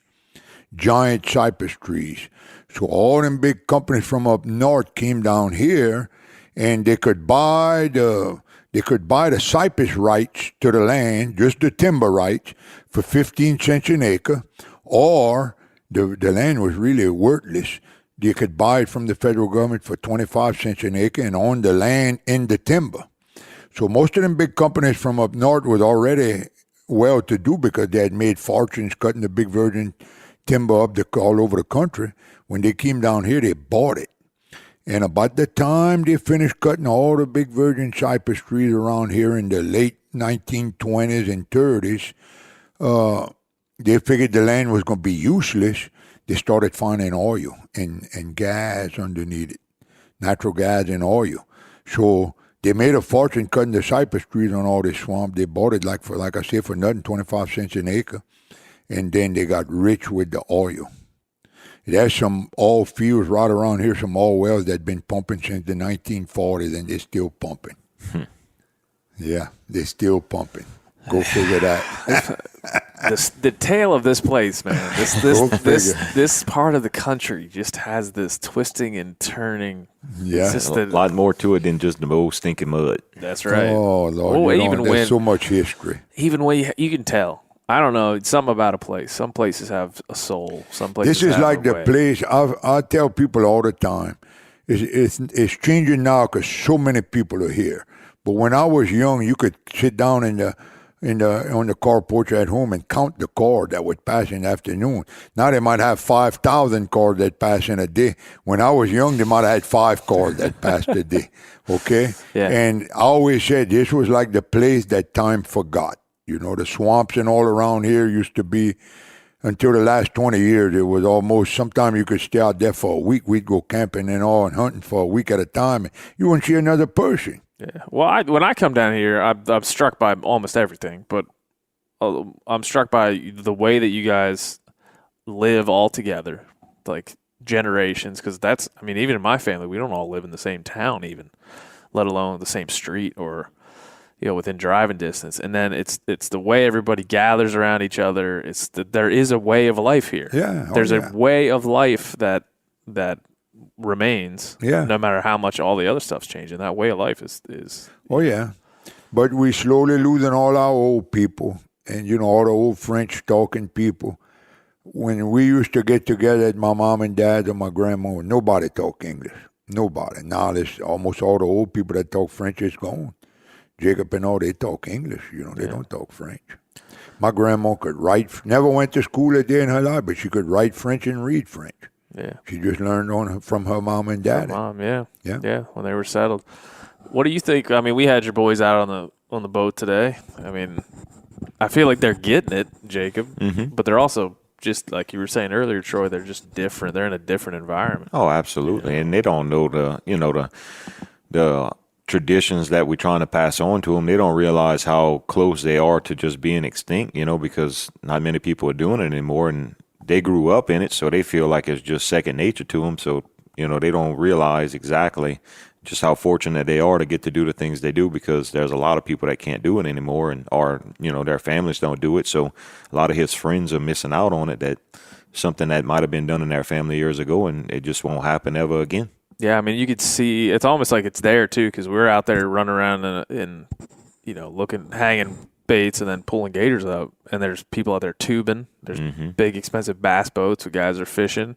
giant cypress trees. So all them big companies from up north came down here, and they could buy the cypress rights to the land, just the timber rights, for 15 cents an acre, or the land was really worthless. They could buy it from the federal government for 25 cents an acre and own the land in the timber. So most of them big companies from up north was already well-to-do because they had made fortunes cutting the big virgin timber up all over the country. When they came down here, they bought it. And about the time they finished cutting all the big virgin cypress trees around here in the late 1920s and 30s, they figured the land was going to be useless. They started finding oil and gas underneath it, natural gas and oil. So they made a fortune cutting the cypress trees on all this swamp. They bought it, like I said, for nothing, 25 cents an acre. And then they got rich with the oil. There's some oil fields right around here, some oil wells that have been pumping since the 1940s, and they're still pumping. Yeah, they're still pumping. Go figure that. The tale of this place, man. This part of the country just has this twisting and turning. Yeah, just a lot more to it than just the old stinking mud. That's right. Oh Lord, there's so much history. Even when you can tell. I don't know. It's something about a place. Some places have a soul. Some places. This is have like a the way. place. I tell people all the time. It's changing now because so many people are here. But when I was young, you could sit down on the car porch at home and count the cars that would pass in the afternoon. Now they might have 5,000 cars that pass in a day. When I was young, they might have had 5 cars that passed a day. Okay? Yeah. And I always said this was like the place that time forgot. The swamps and all around here used to be, until the last 20 years, it was almost, sometimes you could stay out there for a week. We'd go camping and all and hunting for a week at a time. And you wouldn't see another person. Yeah. Well, when I come down here, I'm struck by almost everything, but I'm struck by the way that you guys live all together, like generations, because even in my family, we don't all live in the same town even, let alone the same street or within driving distance. And then it's the way everybody gathers around each other. There is a way of life here. Yeah. There's a way of life that remains. Yeah. No matter how much all the other stuff's changing. That way of life is. Oh yeah, but we slowly losing all our old people, and all the old French talking people. when we used to get together at my mom and dad or my grandma, nobody talk English. Nobody. Now there's almost all the old people that talk French is gone. Jacob and all, they talk English. They don't talk French. My grandma could write, never went to school a day in her life, but she could write French and read French. Yeah. She just learned from her mom and dad. Her mom, yeah, when they were settled. What do you think? I mean, we had your boys out on the boat today. I mean, I feel like they're getting it, Jacob, but they're also just like you were saying earlier, Troy. They're just different. They're in a different environment. Oh, absolutely, and they don't know the traditions that we're trying to pass on to them. They don't realize how close they are to just being extinct. Because not many people are doing it anymore, and they grew up in it, so they feel like it's just second nature to them. So they don't realize exactly just how fortunate they are to get to do the things they do, because there's a lot of people that can't do it anymore, and their families don't do it. So a lot of his friends are missing out on it. That something that might have been done in their family years ago, and it just won't happen ever again. Yeah, I mean, you could see it's almost like it's there too, because we're out there running around and looking, hanging baits and then pulling gators up, and there's people out there tubing. There's big expensive bass boats where guys are fishing.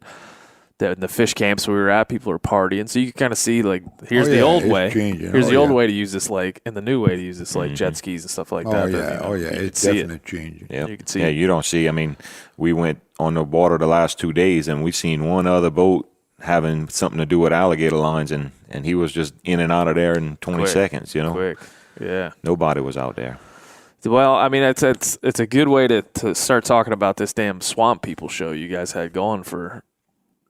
The fish camps we were at, people are partying. So you can kind of see, like, here's the old way. Here's the old way to use this lake, and the new way to use this lake, jet skis and stuff like that. It's definitely changing. Yeah, you can see. Yeah, you don't see. I mean, we went on the water the last 2 days, and we seen one other boat having something to do with alligator lines, and he was just in and out of there in 20 seconds. Quick, yeah. Nobody was out there. Well, I mean, it's a good way to start talking about this damn Swamp People show you guys had going for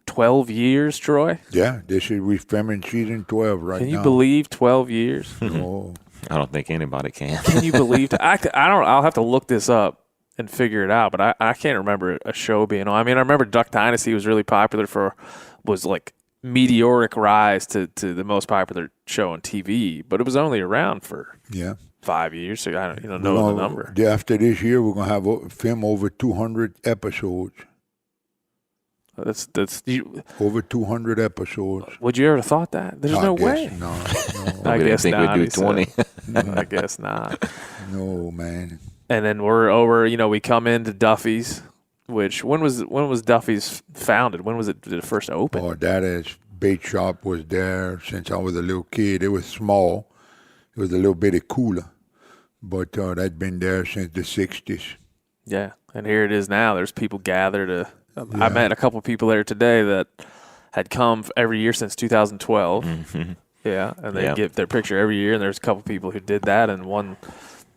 12 years, Troy? Yeah, we're filming season 12 right now. Can you believe 12 years? No. I don't think anybody can. Can you believe that? I'll have to look this up and figure it out, but I can't remember a show being on. I mean, I remember Duck Dynasty was really popular was like meteoric rise to the most popular show on TV, but it was only around for 5 years, so I don't know the number. After this year, we're going to have film over 200 episodes. That's over 200 episodes. Would you ever have thought that? There's no way. No. I guess think not. We'd do 20. I guess not. No, man. And then we're over. We come into Duffy's. Which when was Duffy's founded? When did it first open? Oh, Dad's bait shop was there since I was a little kid. It was small. It was a little bitty cooler, but that'd been there since the 60s. Yeah, and here it is now. There's people gathered. I met a couple people there today that had come every year since 2012. Mm-hmm. Yeah, and they get their picture every year, and there's a couple people who did that, and one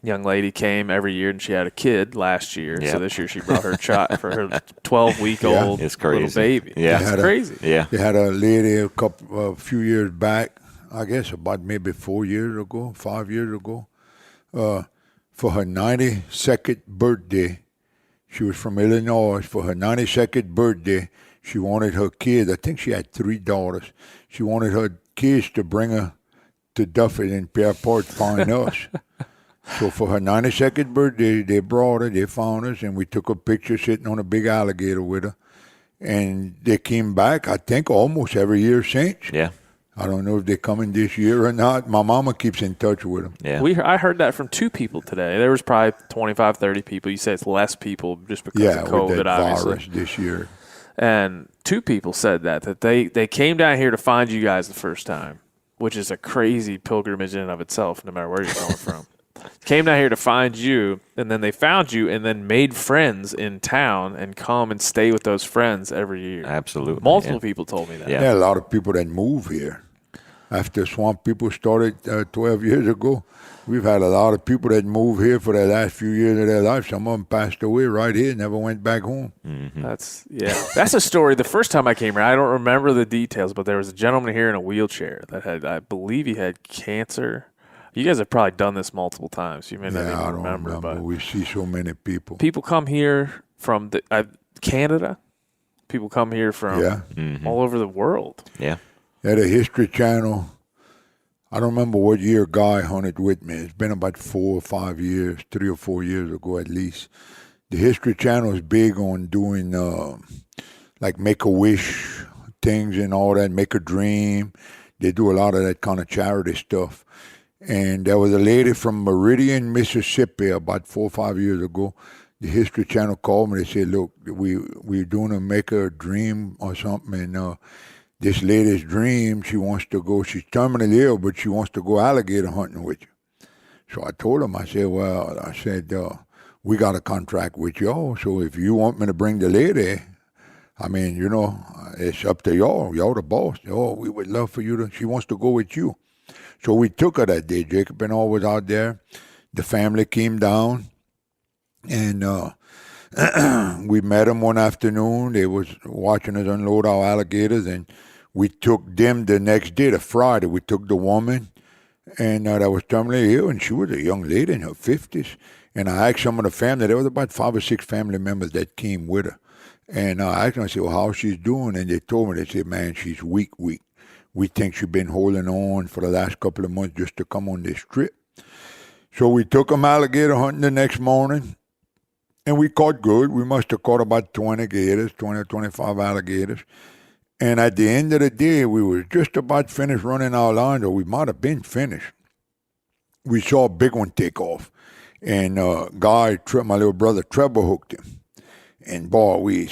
young lady came every year, and she had a kid last year. So this year she brought her child for her 12-week-old little baby. Yeah, it's crazy. Yeah, they had a lady a few years back, I guess about maybe 5 years ago, for her 92nd birthday. She was from Illinois. For her 92nd birthday, she wanted her kids. I think she had 3 daughters. She wanted her kids to bring her to Duffy and Pierre to find us. So for her 92nd birthday, they brought her, they found us, and we took a picture sitting on a big alligator with her. And they came back, I think, almost every year since. Yeah. I don't know if they're coming this year or not. My mama keeps in touch with them. Yeah. I heard that from 2 people today. There was probably 25, 30 people. You say it's less people just because of COVID, with that obviously. virus this year. And 2 people said that they came down here to find you guys the first time, which is a crazy pilgrimage in and of itself, no matter where you're coming from. Came down here to find you, and then they found you and then made friends in town and come and stay with those friends every year. Absolutely. Multiple people told me that. Yeah. There are a lot of people that move here. After Swamp People started 12 years ago, we've had a lot of people that move here for the last few years of their life. Some of them passed away right here, never went back home. Mm-hmm. That's a story. The first time I came here, I don't remember the details, but there was a gentleman here in a wheelchair that had, I believe he had cancer. You guys have probably done this multiple times. You may not even remember. But we see so many people. People come here from Canada. People come here from all over the world. Yeah. At a History Channel, I don't remember what year Guy hunted with me. It's been about 4 or 5 years, 3 or 4 years ago at least. The History Channel is big on doing like Make-A-Wish things and all that, Make a Dream. They do a lot of that kind of charity stuff. And there was a lady from Meridian, Mississippi, about 4 or 5 years ago, the History Channel called me. They said, look, we're doing a Make a Dream or something, and this lady's dream, she wants to go, she's terminally ill, but she wants to go alligator hunting with you. So I told him, I said, we got a contract with y'all, so if you want me to bring the lady, I mean, it's up to y'all. Y'all the boss. Oh, we would love for you to, she wants to go with you. So we took her that day. Jacob and all was out there. The family came down, and we met them one afternoon. They was watching us unload our alligators, and we took them the next day, the Friday. We took the woman, and that was terminally ill, and she was a young lady in her 50s. And I asked some of the family, there was about 5 or 6 family members that came with her. And I asked them, I said, well, how's she doing? And they told me, they said, man, she's weak. We think she's been holding on for the last couple of months just to come on this trip. So we took them alligator hunting the next morning, and we caught good. We must have caught about 20 gators, 20 or 25 alligators. And at the end of the day, we were just about finished running our lines, or we might have been finished. We saw a big one take off. And my little brother Trevor hooked him. And boy, he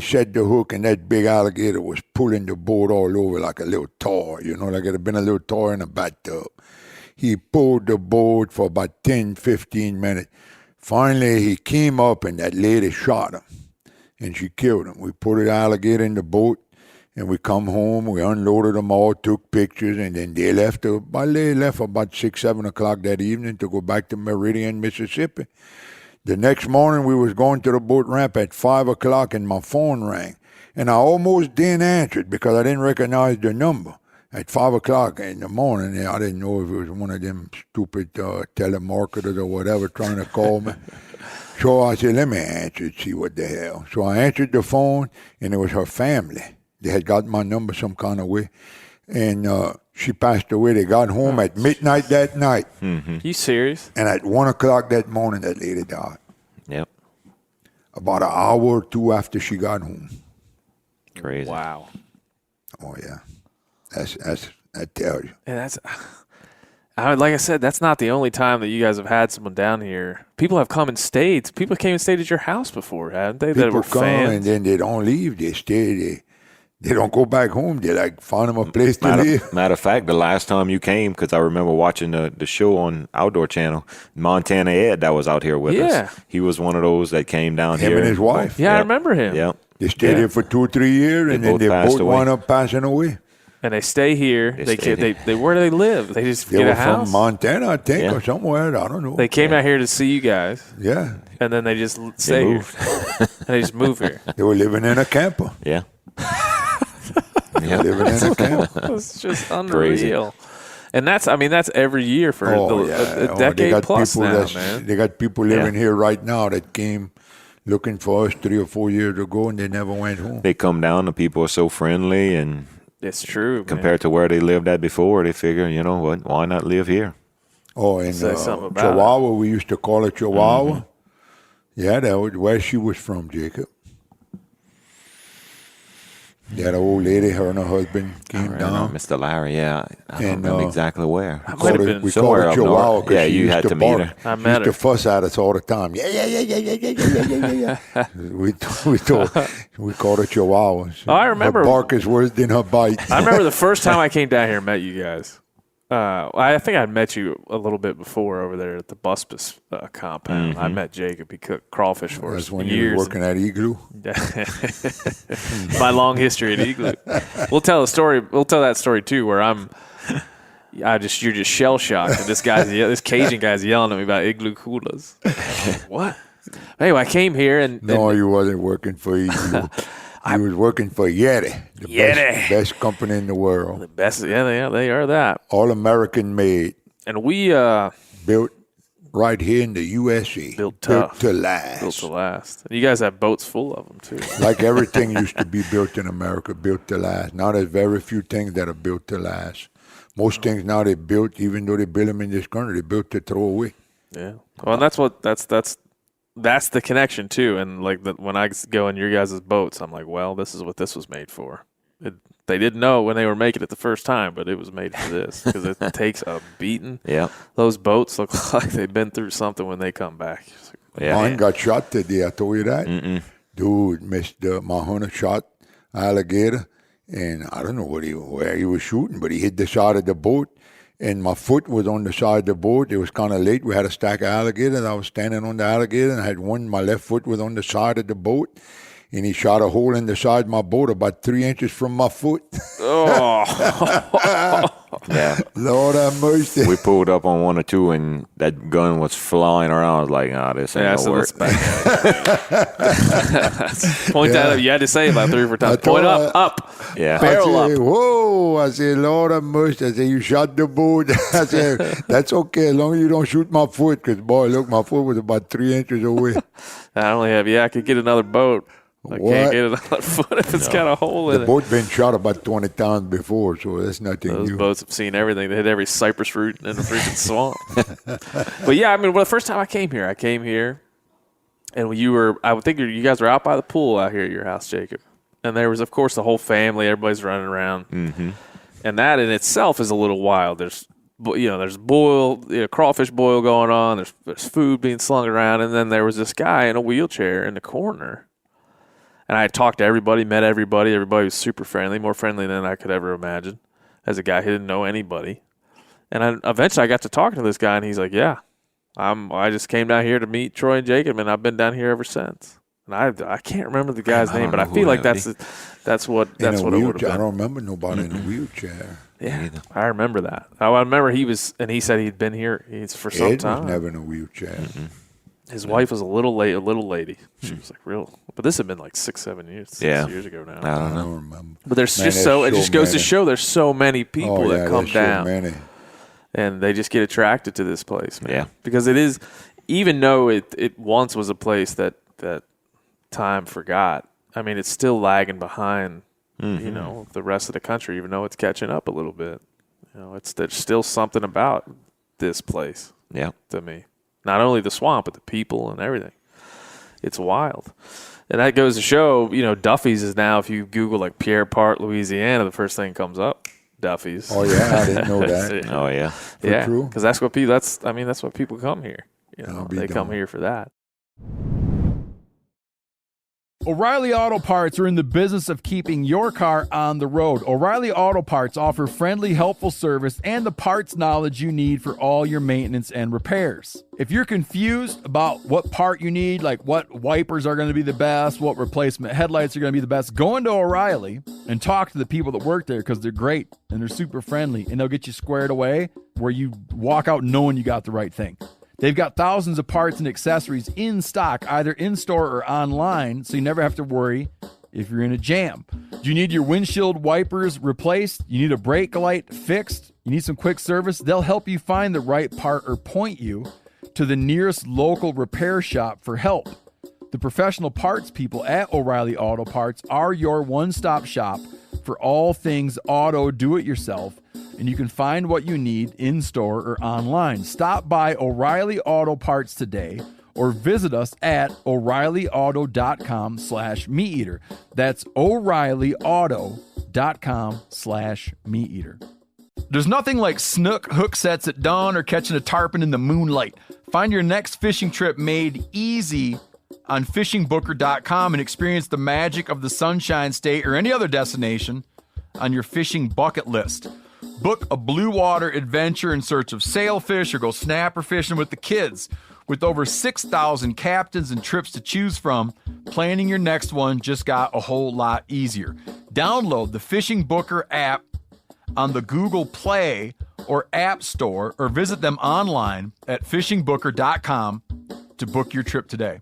set the hook, and that big alligator was pulling the boat all over like a little toy, like it had been a little toy in a bathtub. He pulled the boat for about 10, 15 minutes. Finally, he came up, and that lady shot him, and she killed him. We put the alligator in the boat, and we come home. We unloaded them all, took pictures, and then they left about 6, 7 o'clock that evening to go back to Meridian, Mississippi. The next morning, we was going to the boat ramp at 5 o'clock, and my phone rang. And I almost didn't answer it because I didn't recognize the number. At 5 o'clock in the morning, I didn't know if it was one of them stupid telemarketers or whatever trying to call me. So I said, let me answer it, see what the hell. So I answered the phone, and it was her family. They had got my number some kind of way. And she passed away. They got home at midnight that night. Mm-hmm. You serious? And at 1 o'clock that morning, that lady died. Yep. About an hour or two after she got home. Crazy. Wow. Oh, yeah. That's I tell you. And like I said, that's not the only time that you guys have had someone down here. People have come and stayed. People came and stayed at your house before, haven't they? People come and then they don't leave. They stay. They don't go back home. They find them a place to live. Matter of fact, the last time you came, because I remember watching the show on Outdoor Channel, Montana Ed that was out here with us. He was one of those that came down here. Him and his wife. Yeah, I remember him. Yep. They stayed here for 2 or 3 years, and then they both wound up passing away. And they stay here. They where do they live? They just get a house? They were from Montana, I think, or somewhere. I don't know. They came out here to see you guys. Yeah. And then they just stay here. And they just move here. They were living in a camper. Yeah. Living in a camper. It's just unreal. And that's every year for a decade plus now, man. They got people living here right now that came looking for us 3 or 4 years ago, and they never went home. They come down, the people are so friendly, and it's true. Compared to where they lived at before, they figure, you know what, why not live here? Oh, and Chihuahua, we used to call it Chihuahua. Mm-hmm. Yeah, that was where she was from, Jacob. Yeah, the old lady, her and her husband came down. Mr. Larry, yeah. I don't know exactly where. We called her Chihuahua because she used to meet her. She used to fuss at us all the time. Yeah. we called her Chihuahua. I remember. Her bark is worse than her bite. I remember the first time I came down here and met you guys. I think I'd met you a little bit before over there at the Buspus compound. I met Jacob. He cooked crawfish for us for years. You were working at Igloo? My long history at Igloo. We'll tell that story too, where you're just shell shocked, and this Cajun guy's yelling at me about Igloo coolers. What? Anyway, I came here and you wasn't working for Igloo. He was working for Yeti, the best company in the world. The best, they are that. All American made. And we built right here in the USA. Built tough. Built to last. Built to last. And you guys have boats full of them, too. Like everything used to be built in America, built to last. Now there's very few things that are built to last. Most things now they built, even though they build them in this country, they built to throw away. Yeah. Well, and that's the connection too, and when I go in your guys' boats, I'm like, well, this is what this was made for. They didn't know when they were making it the first time, but it was made for this because it takes a beating. Yeah, those boats look like they've been through something when they come back. Yeah. Mine got shot today. I told you that. Mm-mm. Dude, my hunter shot alligator, and I don't know where he was shooting, but he hit the side of the boat, and my foot was on the side of the boat. It was kind of late. We had a stack of alligators. I was standing on the alligator, and I had one. My left foot was on the side of the boat, and he shot a hole in the side of my boat about 3 inches from my foot. Oh. Yeah. Lord have mercy. We pulled up on 1 or 2, and that gun was flying around. I was like, this ain't gonna work. Point that up. You had to say it about 3 or 4 times. Point up. Yeah. Barrel I said, up. Whoa. I said, Lord have mercy. I said, you shot the boat. I said, that's okay as long as you don't shoot my foot, because, boy, look, my foot was about 3 inches away. I only have, I could get another boat. I can't get another foot if it's got a hole in it. The boat been shot about 20 times before, so that's nothing Those new. boats have seen everything. They hit every cypress root in the freaking swamp. But yeah, I mean, the first time I came here, and I think you guys were out by the pool out here at your house, Jacob. And there was, of course, the whole family. Everybody's running around. Mm-hmm. And that in itself is a little wild. There's crawfish boil going on. There's food being slung around. And then there was this guy in a wheelchair in the corner. And I talked to everybody, met everybody. Everybody was super friendly, more friendly than I could ever imagine as a guy who didn't know anybody. And eventually I got to talking to this guy, and he's like, yeah, I just came down here to meet Troy and Jacob, and I've been down here ever since. And I can't remember the guy's name, but I feel like that's what it would have been. I don't remember nobody in a wheelchair. Yeah, I remember that. I remember he said he'd been here for some Ed time. was never in a wheelchair. Mm-hmm. His wife was a little lady. She was like real, but this had been like 6-7 years ago now. I don't know. Remember. But it just goes to show there's so many people that come down, and they just get attracted to this place, man. Yeah, because it is, even though it once was a place that time forgot. I mean, it's still lagging behind, the rest of the country, even though it's catching up a little bit. There's still something about this place. Yeah, to me. Not only the swamp, but the people and everything. It's wild. And that goes to show, Duffy's is now, if you Google like Pierre, Louisiana, the first thing comes up, Duffy's. Oh, yeah, I didn't know that. Oh, yeah. Yeah, true. because that's what people come here. They come here for that. O'Reilly Auto Parts are in the business of keeping your car on the road. O'Reilly Auto Parts offer friendly, helpful service and the parts knowledge you need for all your maintenance and repairs. If you're confused about what part you need, like what wipers are going to be the best, what replacement headlights are going to be the best, go into O'Reilly and talk to the people that work there, because they're great and they're super friendly, and they'll get you squared away where you walk out knowing you got the right thing. They've got thousands of parts and accessories in stock, either in-store or online, so you never have to worry if you're in a jam. Do you need your windshield wipers replaced? You need a brake light fixed? You need some quick service? They'll help you find the right part or point you to the nearest local repair shop for help. The professional parts people at O'Reilly Auto Parts are your one-stop shop for all things auto do-it-yourself, and you can find what you need in-store or online. Stop by O'Reilly Auto Parts today or visit us at O'ReillyAuto.com/MeatEater. That's O'ReillyAuto.com/MeatEater. There's nothing like snook hook sets at dawn or catching a tarpon in the moonlight. Find your next fishing trip made easy on fishingbooker.com and experience the magic of the Sunshine State or any other destination on your fishing bucket list. Book a blue water adventure in search of sailfish or go snapper fishing with the kids. With over 6,000 captains and trips to choose from, planning your next one just got a whole lot easier. Download the Fishing Booker app on the Google Play or App Store, or visit them online at fishingbooker.com to book your trip today.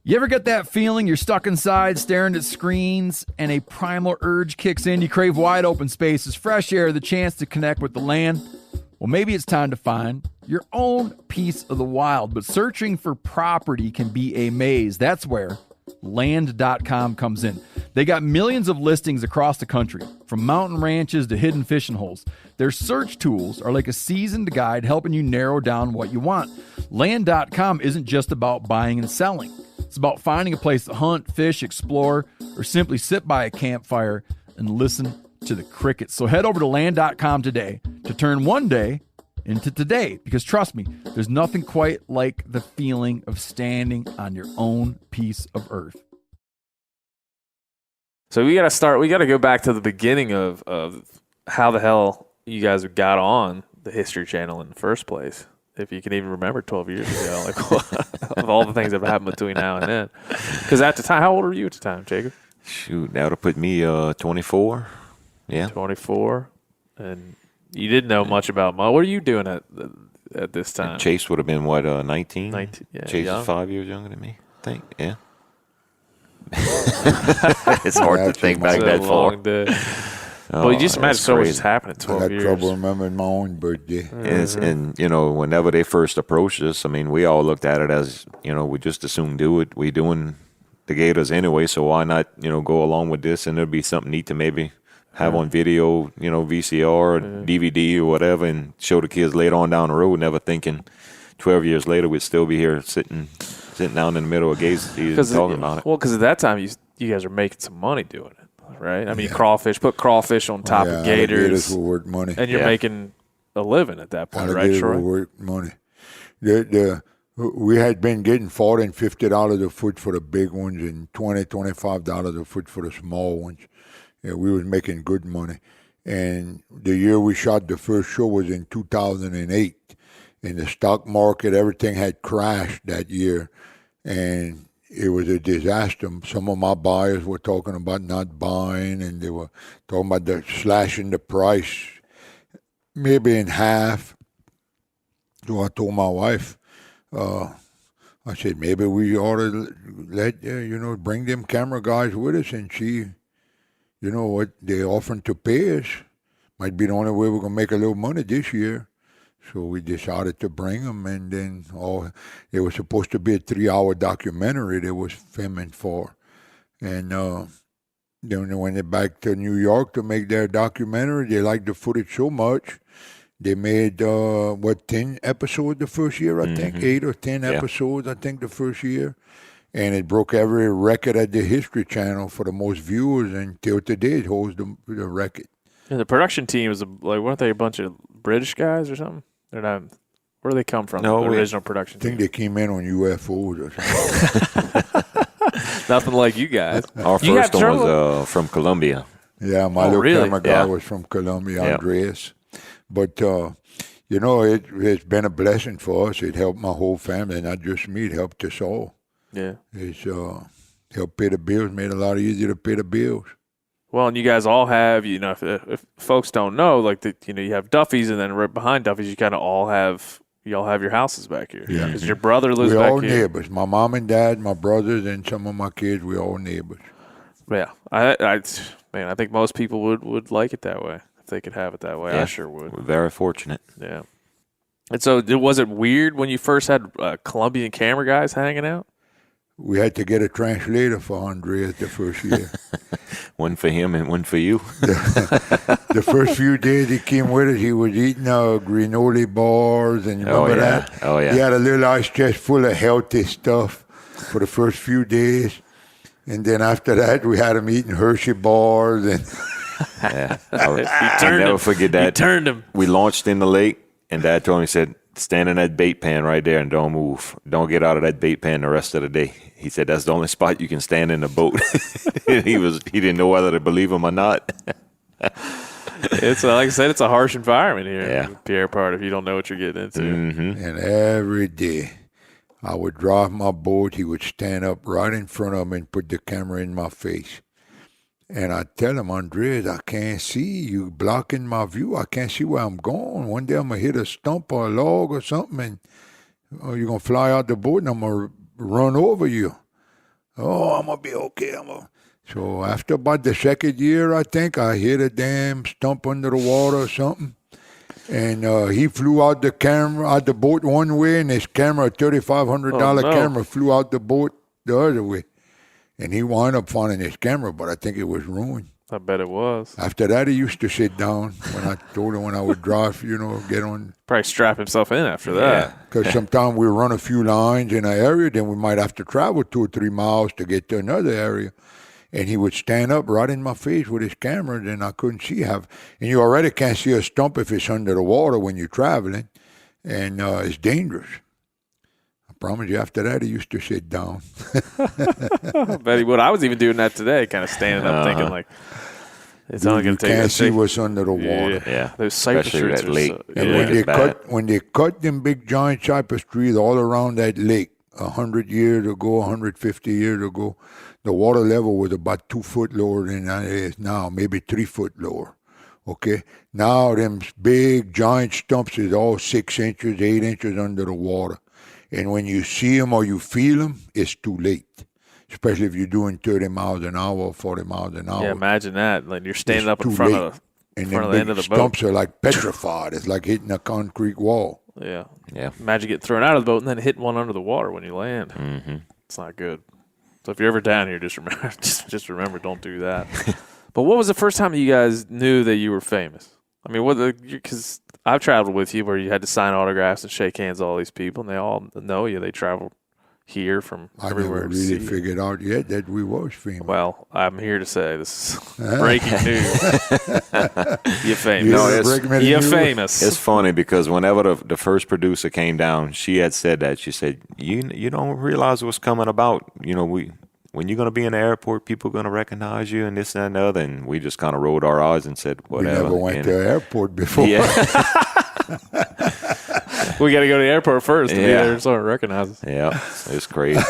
You ever get that feeling you're stuck inside staring at screens and a primal urge kicks in? You crave wide open spaces, fresh air, the chance to connect with the land. Well, maybe it's time to find your own piece of the wild, but searching for property can be a maze. That's where Land.com comes in. They got millions of listings across the country, from mountain ranches to hidden fishing holes. Their search tools are like a seasoned guide helping you narrow down what you want. Land.com isn't just about buying and selling. It's about finding a place to hunt, fish, explore, or simply sit by a campfire and listen to the crickets. So head over to Land.com today to turn one day into today, because trust me, there's nothing quite like the feeling of standing on your own piece of earth. So we got to go back to the beginning of how the hell you guys got on the History Channel in the first place. If you can even remember 12 years ago, like of all the things that have happened between now and then. Because at the time, how old were you at the time, Jacob? Shoot, that would have put me 24. Yeah. 24. And you didn't know much about What were you doing at this time? Chase would have been, what, 19? 19, yeah. Chase young. is 5 years younger than me, I think. Yeah. It's hard to think back that far. Well, you just imagine so much has happened in 12 years. I years. got trouble remembering my own birthday. And, you know, whenever they first approached us, I mean, we all looked at it as, you know, we just assume do it. We're doing the Gators anyway, so why not, you know, go along with this? And it'd be something neat to maybe have on video, you know, VCR or DVD or whatever, and show the kids later on down the road, never thinking 12 years later we'd still be here sitting down in the middle of Gators talking about it. Well, because at that time, you guys are making some money doing it, right? I mean, put crawfish on top of Gators. Alligators will worth money. And you're making a living at that point, right, Troy? Will worth money. We had been getting $40 and $50 a foot for the big ones and $20, $25 a foot for the small ones. Yeah, we was making good money. And the year we shot the first show was in 2008. In the stock market, everything had crashed that year. And it was a disaster. Some of my buyers were talking about not buying, and they were talking about slashing the price maybe in half. So I told my wife, I said, maybe we ought to let, bring them camera guys with us and see, you know, what they're offering to pay us. Might be the only way we're going to make a little money this year. So we decided to bring them, and then it was supposed to be a 3-hour documentary they was filming for. And then they went back to New York to make their documentary. They liked the footage so much. They made, 10 episodes the first year, I think, 8 or 10 episodes, I think, the first year. And it broke every record at the History Channel for the most viewers, and till today it holds the record. And the production team was, weren't they a bunch of British guys or something? They're not. Where do they come from? No, the original production team. I think they came in on UFOs or something. Nothing like you guys. Our first one was from Colombia. Yeah, my little camera guy was from Colombia, Andreas. But, it's been a blessing for us. It helped my whole family, not just me. It helped us all. Yeah. It's helped pay the bills, made it a lot easier to pay the bills. Well, and you guys all have, if folks don't know, you have Duffy's, and then right behind Duffy's, you kind of all have your houses back here. Yeah. Because your brother lives back here. We're all neighbors. My mom and dad, my brothers, and some of my kids, we're all neighbors. Yeah. I think most people would like it that way. If they could have it that way, I sure would. We're very fortunate. Yeah. And so was it weird when you first had Colombian camera guys hanging out? We had to get a translator for Andreas the first year. One for him and one for you. The first few days he came with us, he was eating granola bars, and you remember that? Oh, yeah. He had a little ice chest full of healthy stuff for the first few days. And then after that, we had him eating Hershey bars. And I'll never forget that. He turned him. We launched in the lake, and Dad told me, he said, stand in that bait pan right there and don't move. Don't get out of that bait pan the rest of the day. He said that's the only spot you can stand in the boat. He didn't know whether to believe him or not. It's like I said, it's a harsh environment here. Yeah. Pierre part if you don't know what you're getting into. Mm-hmm. And every day I would drive my boat, he would stand up right in front of me and put the camera in my face. And I tell him, Andres, I can't see you blocking my view. I can't see where I'm going. One day I'm going to hit a stump or a log or something, and you're going to fly out the boat, and I'm going to run over you. Oh, I'm going to be okay. So after about the second year, I think, I hit a damn stump under the water or something. And he flew out the boat one way, and his camera, a $3,500 camera, flew out the boat the other way. And he wound up finding his camera, but I think it was ruined. I bet it was. After that, he used to sit down when I told him when I would drive, get on. Probably strap himself in after that. Because sometimes we run a few lines in an area, then we might have to travel 2 or 3 miles to get to another area. And he would stand up right in my face with his camera, and I couldn't see. And you already can't see a stump if it's under the water when you're traveling. and it's dangerous. I promise you, after that, he used to sit down. I bet he would. I was even doing that today, kind of standing up thinking, like, it's only going to take You can't see what's under the water. Yeah. Those cypress Especially trees that are lake. so- And Yeah. when they cut them big giant cypress trees all around that lake 100 years ago, 150 years ago, the water level was about 2 foot lower than it is now, maybe 3 foot lower. Okay, now them big giant stumps is all 6 inches, 8 inches under the water, and when you see them or you feel them, it's too late. Especially if you're doing 30 miles an hour or 40 miles an hour. Yeah, imagine that. Like you're standing It's up in too front late. of And front then of the end big of the boat. stumps are like petrified. It's like hitting a concrete wall. Yeah. Yeah. Imagine getting thrown out of the boat and then hitting one under the water when you land. Mm-hmm. It's not good. So if you're ever down here, just remember, just remember, don't do that. But what was the first time you guys knew that you were famous? I mean, because I've traveled with you where you had to sign autographs and shake hands with all these people, and they all know you. They travel here from I everywhere. never to really see you. figured out yet that we was famous. Well, I'm here to say this is breaking news. You're famous. You know, it's- You're famous. It's funny because whenever the first producer came down, she had said that. She said, you don't realize what's coming about. You know, when you're going to be in the airport, people are going to recognize you and this and that and the other. And we just kind of rolled our eyes and said, whatever. We never went And- to the airport before. Yeah. We got to go to the airport first to be Yeah. there so it recognizes. Yeah, it's crazy.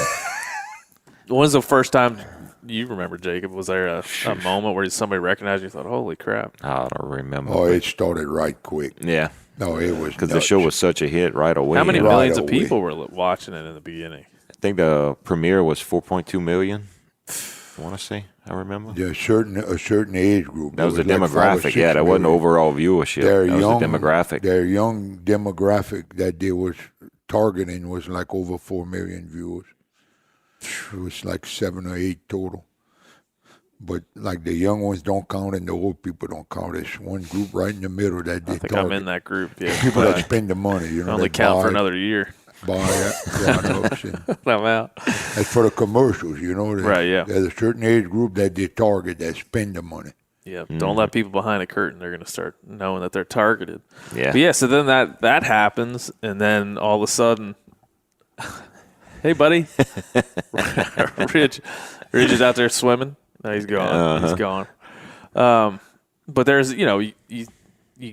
When was the first time you remember, Jacob? Was there a moment where somebody recognized you and thought, holy crap? I don't remember. Oh, it started right quick. Yeah. No, it was Because the nuts. show was such a hit right away. How many you know? millions of Right away. people were watching it in the beginning? I think the premiere was 4.2 million. I want to say. I remember. A certain age group. That was the It like 5 or demographic. 6 Yeah, that wasn't million. overall viewership. Their that young was the demographic. Their young demographic that they was targeting was like over 4 million viewers. It was like 7 or 8 total. But like the young ones don't count and the old people don't count. There's one group right in the middle that they I think target. I'm in that group. Yeah, People but that spend the money, you know. only that count for buy- another year. Buy products and I'm out. that's for the commercials, you know. Right, yeah. There's a certain age group that they target that spend the money. Yeah, don't let people behind a curtain. They're going to start knowing that they're targeted. Yeah. But yeah, so then that happens, and then all of a sudden, hey, buddy, Ridge is out there swimming. No, he's gone. He's gone. But there's, you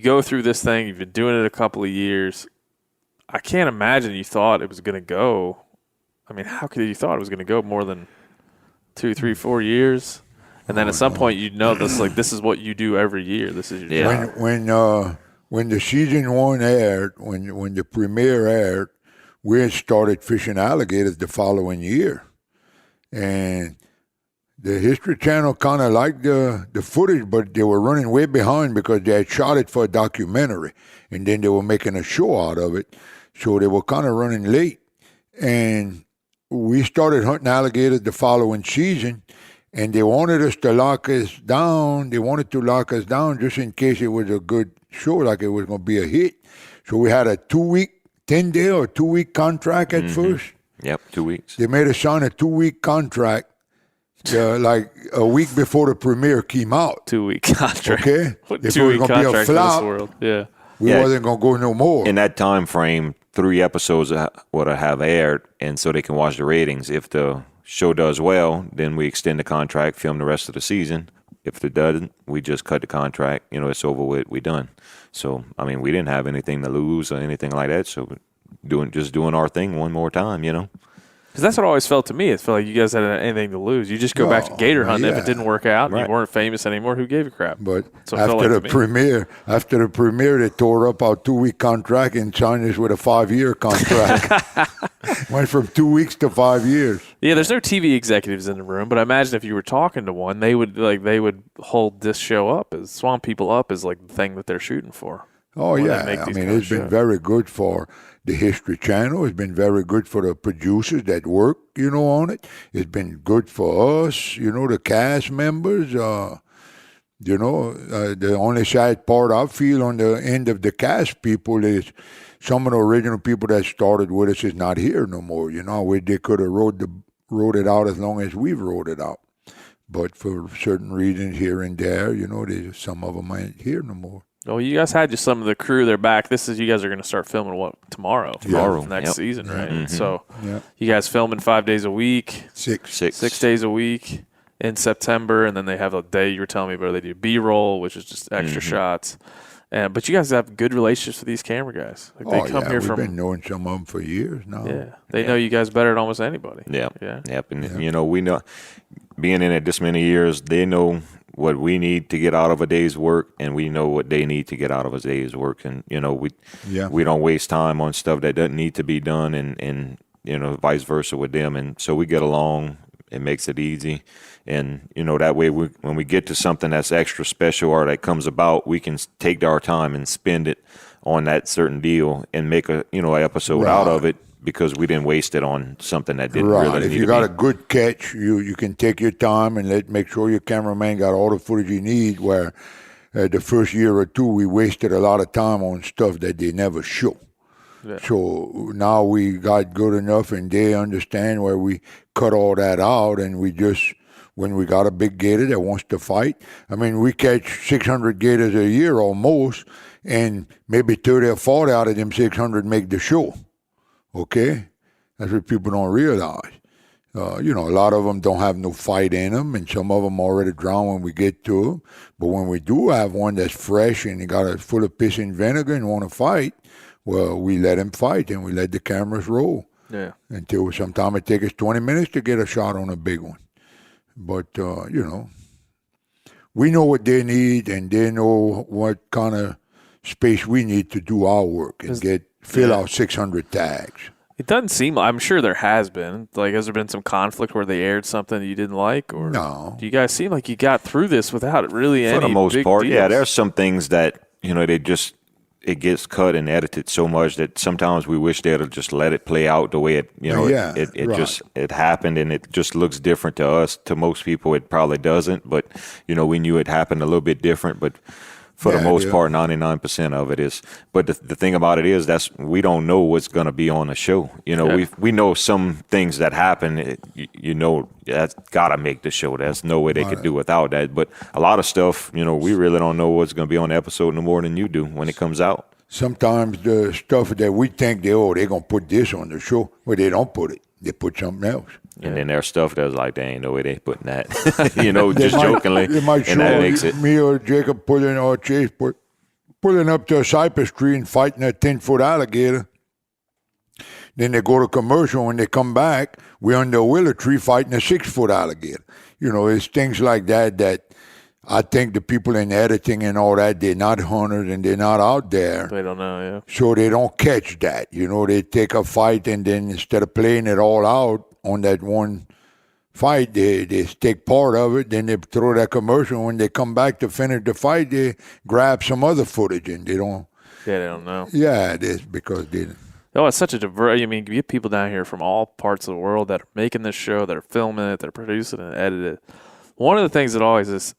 go through this thing. You've been doing it a couple of years. I can't imagine you thought it was going to go. I mean, how could you thought it was going to go more than 2, 3, 4 years? And then at some point, you know this is what you do every year. This is your job. When the season 1 aired, when the premiere aired, we had started fishing alligators the following year, and the History Channel kind of liked the footage, but they were running way behind because they had shot it for a documentary, and then they were making a show out of it, so they were kind of running late, and we started hunting alligators the following season. And they wanted us to lock us down. They wanted to lock us down just in case it was a good show, like it was going to be a hit. So we had a 2-week, 10-day or 2-week contract at first. Yep, 2 weeks. They made us sign a 2-week contract, like a week before the premiere came out. 2-week contract. Okay? What If it was 2-week gonna be a contract in this flop, world? Yeah. we Yeah. wasn't going to go no more. In that time frame, 3 episodes would have aired, and so they can watch the ratings. If the show does well, then we extend the contract, film the rest of the season. If it doesn't, we just cut the contract. It's over with. We done. So, I mean, we didn't have anything to lose or anything like that. So, just doing our thing one more time. Because that's what always felt to me. It felt like you guys had anything to lose. You just go back to gator hunting. If yeah. it didn't work out, and Right. you weren't famous anymore, who gave a crap? But So it felt after like the to me. premiere, they tore up our 2-week contract and signed us with a 5-year contract. Went from 2 weeks to 5 years. Yeah, there's no TV executives in the room, but I imagine if you were talking to one, they would hold this show up as Swamp People up as like the thing that they're shooting for. Oh, when they yeah. make I these mean, kind of it's been shows. very good for the History Channel. It's been very good for the producers that work, on it. It's been good for us, the cast members. The only sad part I feel on the end of the cast people is some of the original people that started with us is not here no more. They could have wrote it out as long as we've wrote it out. But for certain reasons here and there, some of them ain't here no more. Well, you guys had just some of the crew. They're back. You guys are going to start filming tomorrow? Tomorrow, next season, right? Mm-hmm. So you guys filming 5 days a week, 6 days a week in September, and then they have a day you were telling me about. They do B-roll, which is just extra shots. But you guys have good relationships with these camera guys. Like they come here we've been knowing some of them for years now. Yeah, they know you guys better than almost anybody. Yep. And you know, we know, being in it this many years, they know what we need to get out of a day's work, and we know what they need to get out of a day's work. And you know, we don't waste time on stuff that doesn't need to be done, and you know, vice versa with them. And so we get along. It makes it easy. And, you know, that way when we get to something that's extra special or that comes about, we can take our time and spend it on that certain deal and make an episode out of it, because we didn't waste it on something that didn't really need to be. If you got a good catch, you can take your time and make sure your cameraman got all the footage you need, where the first year or two we wasted a lot of time on stuff that they never show. Yeah. So now we got good enough and they understand where we cut all that out, and we just, when we got a big gator that wants to fight, I mean, we catch 600 gators a year almost, and maybe 30 or 40 out of them 600 make the show. Okay? That's what people don't realize. You know, a lot of them don't have no fight in them, and some of them already drown when we get to them. But when we do have one that's fresh and he got it full of piss and vinegar and want to fight, well, we let him fight and we let the cameras roll. Yeah. Until sometimes it takes us 20 minutes to get a shot on a big one. But, you know, we know what they need, and they know what kind of space we need to do our work and fill out 600 tags. It doesn't seem, I'm sure there has been. Like, has there been some conflict where they aired something you didn't like? Or no. Do you guys seem like you got through this without really any For the most big part, deals? yeah. There's some things that, you know, it gets cut and edited so much that sometimes we wish they'd have just let it play out the way it, you know, it happened, and it just looks different to us. To most people, it probably doesn't, but, you know, we knew it happened a little bit different, but for the most part, 99% of it is. But the thing about it is we don't know what's going to be on the show. You know, we know some things that happen, you know, that's got to make the show. There's no way they could do without that. But a lot of stuff, you know, we really don't know what's going to be on the episode no more than you do when it comes out. Sometimes the stuff that we think they're going to put this on the show, well, they don't put it. They put something else. And then there's stuff that's like, they ain't no way they putting that, you know, just jokingly. They might show and that makes it. Me or Jacob pulling up to a cypress tree and fighting a 10-foot alligator. Then they go to commercial. When they come back, we're under a willow tree fighting a 6-foot alligator. You know, it's things like that I think the people in editing and all that, they're not hunters and they're not out there. They don't know, yeah. So they don't catch that. You know, they take a fight, and then instead of playing it all out on that one fight, they take part of it, then they throw that commercial. When they come back to finish the fight, they grab some other footage, and they don't. Yeah, they don't know. Yeah, it is because they. Oh, it's such a diverse. I mean, you get people down here from all parts of the world that are making this show, that are filming it, that are producing it, editing it. One of the things that always has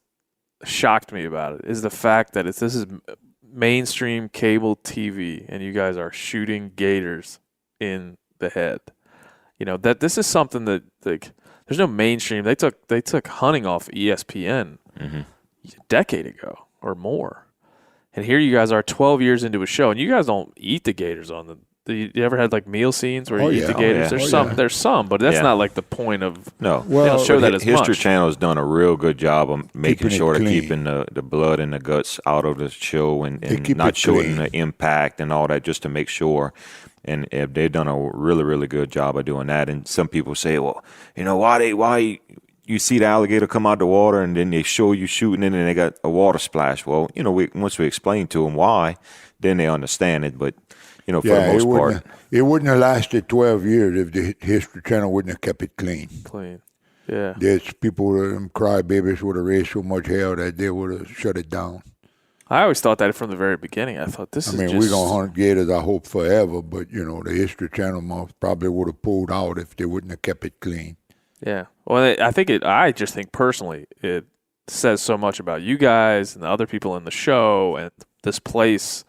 shocked me about it is the fact that this is mainstream cable TV, and you guys are shooting gators in the head. You know, that this is something that, like, there's no mainstream. They took hunting off ESPN a decade ago or more. And here you guys are 12 years into a show, and you guys don't eat the gators on the you ever had like meal scenes where you eat the gators? There's some, but that's not like the point of. No, they don't show that as much. History Channel has done a real good job of making sure to keeping the blood and the guts out of the show, and not showing the impact and all that, just to make sure. And they've done a really, really good job of doing that. And some people say, well, you know, why you see the alligator come out the water and then they show you shooting it and they got a water splash? Well, you know, once we explain to them why, then they understand it. But, you know, for the most part. It wouldn't have lasted 12 years if the History Channel wouldn't have kept it clean. Yeah. There's people, crybabies would have raised so much hell that they would have shut it down. I always thought that from the very beginning. I thought we're going to hunt gators, I hope, forever. But, you know, the History Channel probably would have pulled out if they wouldn't have kept it clean. Yeah. Well, I just think personally it says so much about you guys and the other people in the show and this place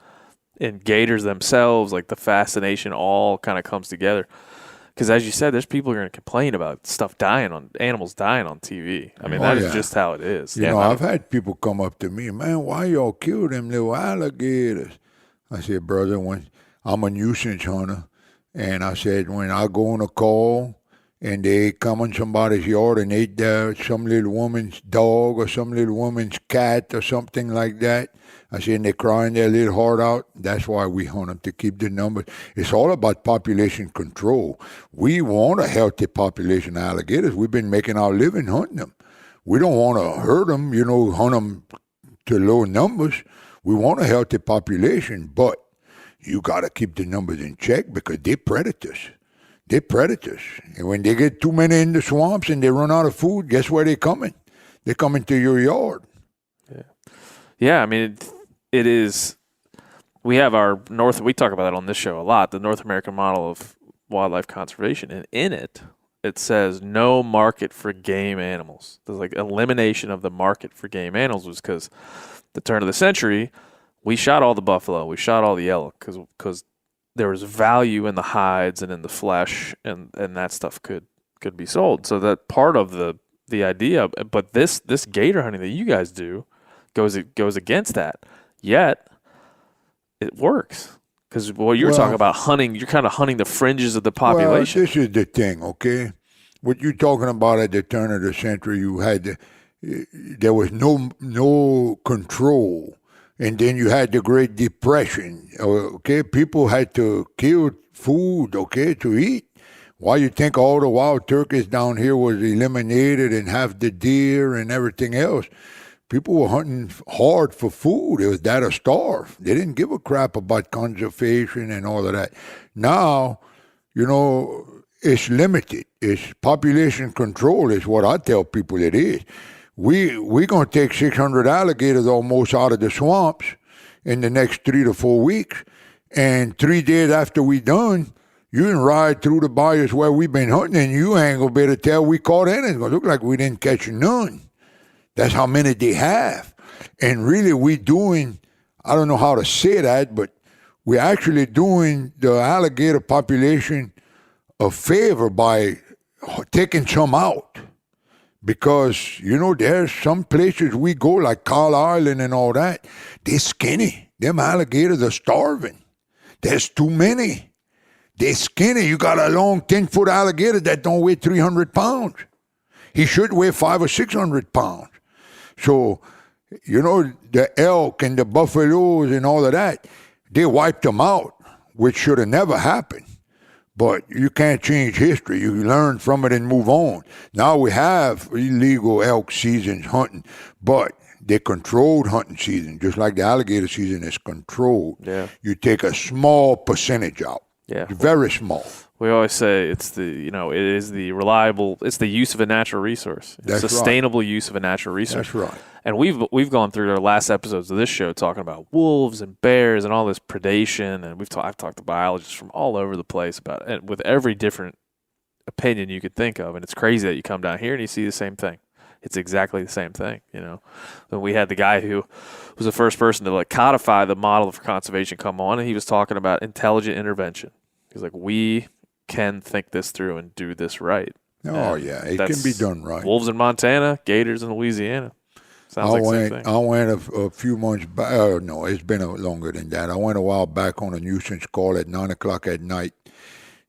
and gators themselves. Like, the fascination all kind of comes together. Because as you said, there's people who are going to complain about animals dying on TV. I mean, that is just how it is. You know, I've had people come up to me, man, why y'all kill them little alligators? I said, brother, when I'm a nuisance hunter, and I said, when I go on a call and they come in somebody's yard and eat some little woman's dog or some little woman's cat or something like that, I said, and they're crying their little heart out. That's why we hunt them, to keep the numbers. It's all about population control. We want a healthy population of alligators. We've been making our living hunting them. We don't want to hurt them, hunt them to low numbers. We want a healthy population, but you got to keep the numbers in check because they're predators. They're predators. And when they get too many in the swamps and they run out of food, guess where they're coming? They're coming to your yard. Yeah, I mean, it is. We have we talk about that on this show a lot, the North American model of wildlife conservation. And in it says no market for game animals. There's like elimination of the market for game animals was because the turn of the century, we shot all the buffalo, we shot all the elk because there was value in the hides and in the flesh, and that stuff could be sold. So that part of the idea, but this gator hunting that you guys do goes against that. Yet it works because you're talking about hunting. You're kind of hunting the fringes of the population. Well, this is the thing, okay? What you're talking about at the turn of the century, there was no control. And then you had the Great Depression, okay? People had to kill food, okay, to eat. Why you think all the wild turkeys down here was eliminated and half the deer and everything else? People were hunting hard for food. It was that or starve. They didn't give a crap about conservation and all of that. Now, it's limited. It's population control is what I tell people it is. We're going to take 600 alligators almost out of the swamps in the next 3 to 4 weeks. And 3 days after we done, you can ride through the bayous where we've been hunting, and you ain't going to be able to tell we caught any. It's going to look like we didn't catch none. That's how many they have. And really, I don't know how to say that, but we're actually doing the alligator population a favor by taking some out. Because, there's some places we go, like Carl Island and all that, they're skinny. Them alligators are starving. There's too many. They're skinny. You got a long 10-foot alligator that don't weigh 300 pounds. He should weigh 500 or 600 pounds. So, the elk and the buffaloes and all of that, they wiped them out, which should have never happened. But you can't change history. You learn from it and move on. Now we have illegal elk seasons hunting, but they're controlled hunting season, just like the alligator season is controlled. Yeah. You take a small percentage out. Yeah. Very small. We always say it's the use of a natural resource. It's sustainable use of a natural resource. That's right. And we've gone through our last episodes of this show talking about wolves and bears and all this predation, and I've talked to biologists from all over the place about it with every different opinion you could think of, and it's crazy that you come down here and you see the same thing. It's exactly the same thing, When we had the guy who was the first person to codify the model for conservation come on, and he was talking about intelligent intervention. He's like, we can think this through and do this right. Oh, yeah, it can be done right. Wolves in Montana, gators in Louisiana. Sounds like the same thing. I went a few months back. No, it's been longer than that. I went a while back on a nuisance call at 9 o'clock at night.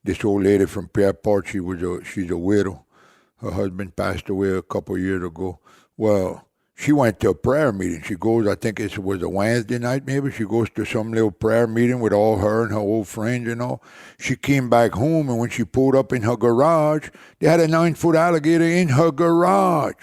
This old lady from Pierre, she's a widow. Her husband passed away a couple of years ago. Well, she went to a prayer meeting. She goes, I think it was a Wednesday night maybe. She goes to some little prayer meeting with all her and her old friends and all. She came back home, and when she pulled up in her garage, they had a 9-foot alligator in her garage.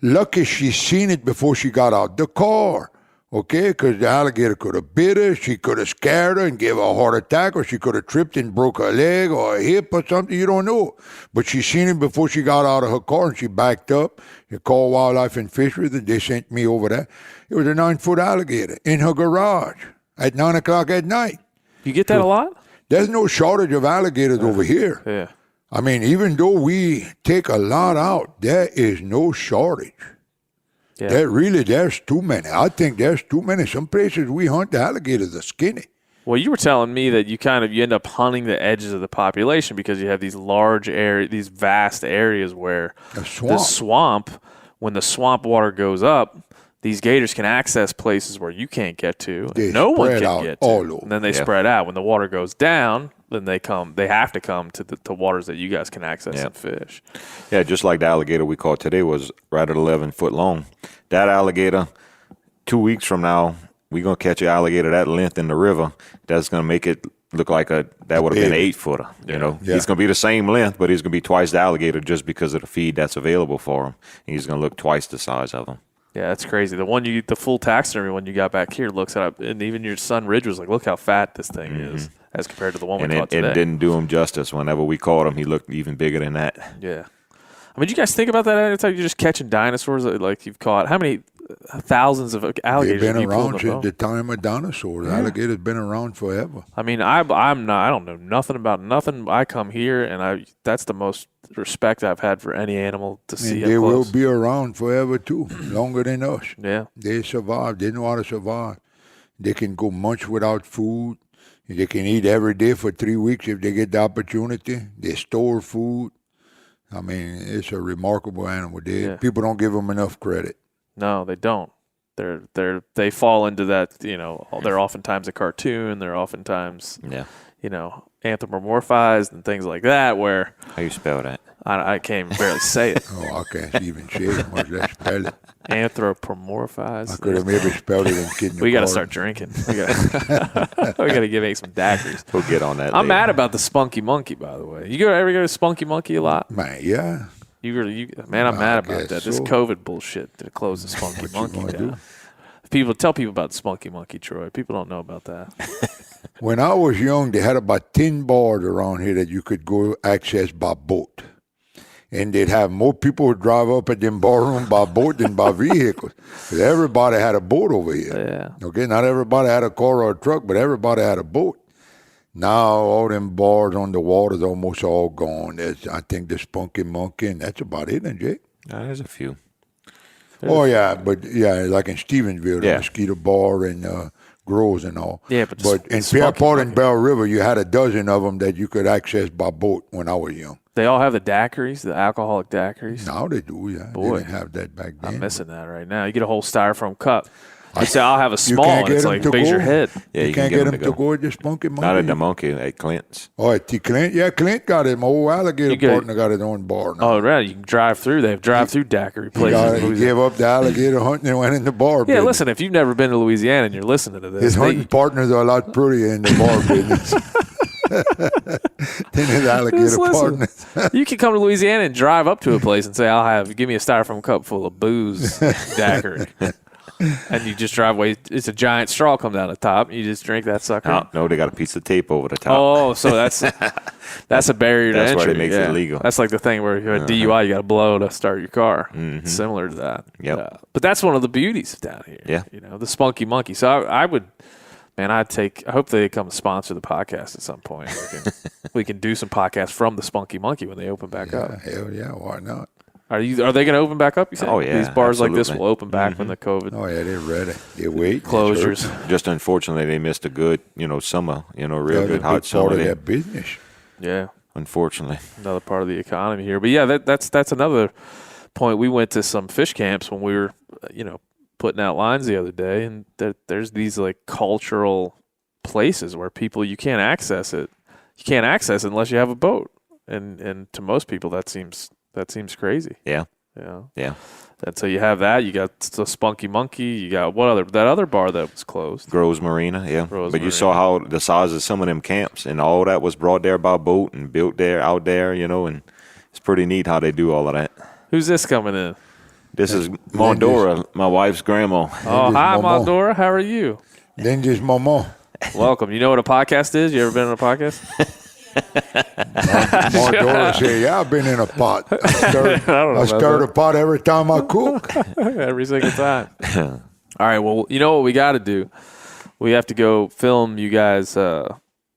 Lucky she seen it before she got out the car, okay? Because the alligator could have bit her, she could have scared her and gave her a heart attack, or she could have tripped and broke her leg or a hip or something, you don't know. But she seen it before she got out of her car, and she backed up. She called Wildlife and Fisheries, and they sent me over there. It was a 9-foot alligator in her garage at 9 o'clock at night. You get that a lot? There's no shortage of alligators over here. Yeah. I mean, even though we take a lot out, there is no shortage. Yeah. There's too many. I think there's too many. Some places we hunt, the alligators are skinny. Well, you were telling me that you end up hunting the edges of the population because you have these large areas, these vast areas where the swamp, when the swamp water goes up, these gators can access places where you can't get to. No one can get to. All over. And then they spread out. When the water goes down, then they have to come to the waters that you guys can access and fish. Yeah, just like the alligator we caught today was right at 11 foot long. That alligator, 2 weeks from now, we're going to catch an alligator that length in the river. That's going to make it look like that would have been an 8-footer. You know, he's going to be the same length, but he's going to be twice the alligator just because of the feed that's available for him. He's going to look twice the size of him. Yeah, that's crazy. The full taxidermy one you got back here looks at, and even your son Ridge was like, look how fat this thing is as compared to the one we caught today. It didn't do him justice. Whenever we caught him, he looked even bigger than that. Yeah. I mean, did you guys think about that anytime you're just catching dinosaurs like you've caught? How many thousands of alligators They've been have you pulled around since the time of dinosaurs. Alligators been around forever. I mean, I don't know nothing about nothing. I come here, and that's the most respect I've had for any animal to see. And they will be around forever too, longer than us. Yeah, they survive. They know how to survive. They can go months without food. They can eat every day for 3 weeks if they get the opportunity. They store food. I mean, it's a remarkable animal. People don't give them enough credit. No, they don't. They fall into that. You know, they're oftentimes a cartoon. They're oftentimes anthropomorphized and things like that. Where how you spell that? I can't even barely say it. I can't even say it. Much less spell it. Anthropomorphized. I could have maybe spelled it in kidney. We got to start drinking. We got to make some daiquiris. We'll get on that. I'm mad about the Spunky Monkey, by the way. You ever go to Spunky Monkey a lot? Man, yeah. I'm mad about that. This COVID bullshit to close the Spunky Monkey down. Tell people about the Spunky Monkey, Troy. People don't know about that. When I was young, they had about 10 bars around here that you could go access by boat. And they'd have more people who drive up at them barroom by boat than by vehicles. Because everybody had a boat over here. Yeah. Okay, not everybody had a car or a truck, but everybody had a boat. Now all them bars on the water's almost all gone. I think the Spunky Monkey, and that's about it, isn't it, Jake? There's a few. Like in Stevensville, the Mosquito Bar and Groves and all. Yeah, but in Pierre and Bell River, you had a dozen of them that you could access by boat when I was young. They all have the daiquiris, the alcoholic daiquiris. Now they do, yeah. Boy, they didn't have that back then. I'm missing that right now. You get a whole styrofoam cup. You say, I'll have a small, and it's like big as your head. Yeah, you can't get them to go at the Spunky Monkey. Not at the Monkey, at Clint's. Oh, at the Clint? Yeah, Clint got it. My old alligator partner got his own bar now. Oh, right. You can drive through. They have drive-through daiquiri places. He gave up the alligator hunting and went in the bar business. Listen, if you've never been to Louisiana and you're listening to this. His hunting partners are a lot prettier in the bar business than his alligator partners. You can come to Louisiana and drive up to a place and say, give me a styrofoam cup full of booze daiquiri. And you just drive away. It's a giant straw come down the top. You just drink that sucker. No, they got a piece of tape over the top. Oh, so that's a barrier to entry. That's why it makes it illegal. That's like the thing where you have a DUI, you got to blow to start your car. Mm-hmm. Similar to that. Yep. But that's one of the beauties down here. Yeah. The Spunky Monkey. So I would, I hope they come sponsor the podcast at some point. We can do some podcasts from the Spunky Monkey when they open back up. Hell yeah, why not? Are they going to open back up? You say? Oh yeah, these bars absolutely. like this will open back when the COVID. Oh yeah, they're ready. They wait closures. Just unfortunately, they missed a good, summer. Real good hot summer. Part of their business. Yeah, unfortunately, another part of the economy here. But yeah, that's another point. We went to some fish camps when we were, putting out lines the other day, and there's these like cultural places where people you can't access it. You can't access it unless you have a boat, and to most people that seems crazy. Yeah. And so you have that. You got the Spunky Monkey. You got that other bar that was closed. Groves Marina, yeah. But you saw how the size of some of them camps and all that was brought there by boat and built there, out there, and it's pretty neat how they do all of that. Who's this coming in? This is Mondora, my wife's grandma. Oh, hi, Mondora. How are you? Linda's mama. Welcome. You know what a podcast is? You ever been on a podcast? Mondora said, yeah, I've been in a pot. I stir the pot every time I cook. Every single time. All right, well, you know what we got to do? We have to go film you guys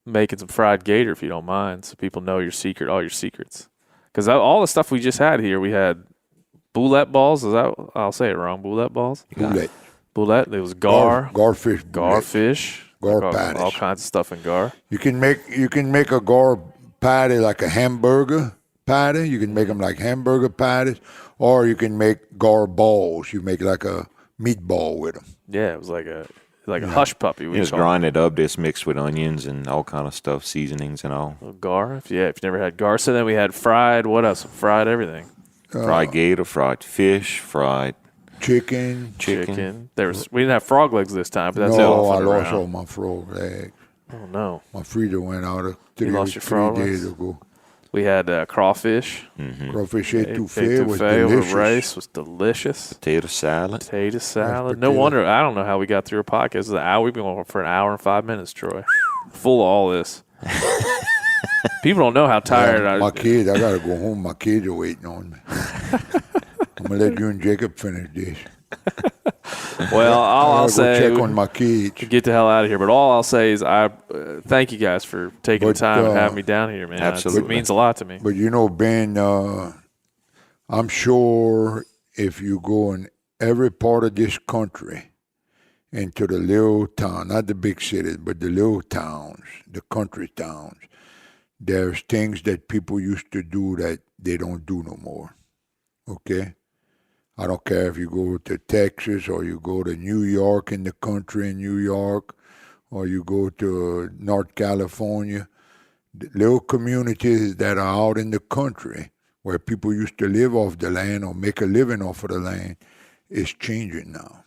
making some fried gator, if you don't mind, so people know all your secrets. Because all the stuff we just had here, we had boulette balls. I'll say it wrong. Boulette balls? Boulette. Boulette. It was garfish. Garfish. Gar patties. All kinds of stuff in gar. You can make a gar patty like a hamburger patty. You can make them like hamburger patties, or you can make gar balls. You make like a meatball with them. Yeah, it was like a hush puppy. You just grind it up, just mixed with onions and all kind of stuff, seasonings and all. Gar, if you never had gar. So then we had fried. What else? Fried everything. Fried gator, fried fish, fried chicken. We didn't have frog legs this time, but that's no, I lost all my frog legs. Oh no, my freezer went out you lost your frog 3 legs? days ago. We had crawfish. Mm-hmm. Crawfish etouffee was delicious. Over rice was delicious. Potato salad. No wonder. I don't know how we got through a podcast. It's an hour. We've been going for an hour and 5 minutes, Troy. Full of all this. People don't know how tired I am. My kids, I got to go home. My kids are waiting on me. I'm going to let you and Jacob finish this. Well, I'll say, check on my kids. Get the hell out of here. But all I'll say is I thank you guys for taking the time and having me down here, man. Absolutely. It means a lot to me. But Ben, I'm sure if you go in every part of this country into the little town, not the big cities, but the little towns, the country towns, there's things that people used to do that they don't do no more. Okay? I don't care if you go to Texas or you go to New York in the country in New York or you go to North California. The little communities that are out in the country where people used to live off the land or make a living off of the land is changing now.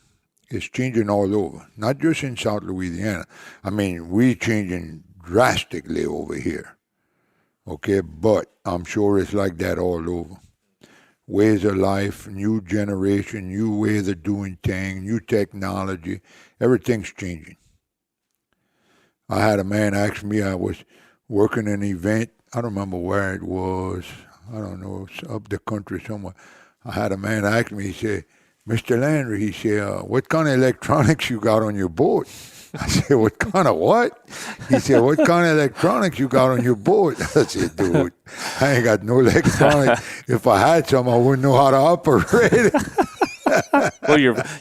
It's changing all over, not just in South Louisiana. I mean, we're changing drastically over here. Okay, but I'm sure it's like that all over. Ways of life, new generation, new ways of doing things, new technology, everything's changing. I had a man ask me, I was working an event, I don't remember where it was, I don't know, up the country somewhere. I had a man ask me, he said, Mr. Landry, he said, what kind of electronics you got on your boat? I said, what kind of what? He said, what kind of electronics you got on your boat? I said, dude, I ain't got no electronics. If I had some, I wouldn't know how to operate it.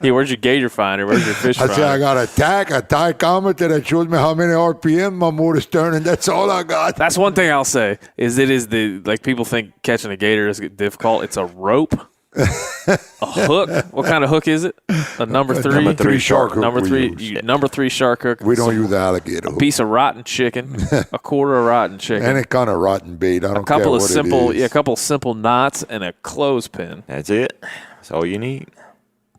Where's your gator finder? Where's your fish finder? I said, I got a tachometer that shows me how many RPM my motor's turning. That's all I got. That's one thing I'll say, is it is like people think catching a gator is difficult. It's a rope. A hook. What kind of hook is it? A number 3? Number 3 shark hook. Number 3 shark hook. We don't use the alligator hook. A piece of rotten chicken. A quarter of rotten chicken. Any kind of rotten bait. I don't care what it is. A couple of simple knots and a clothespin. That's it. That's all you need.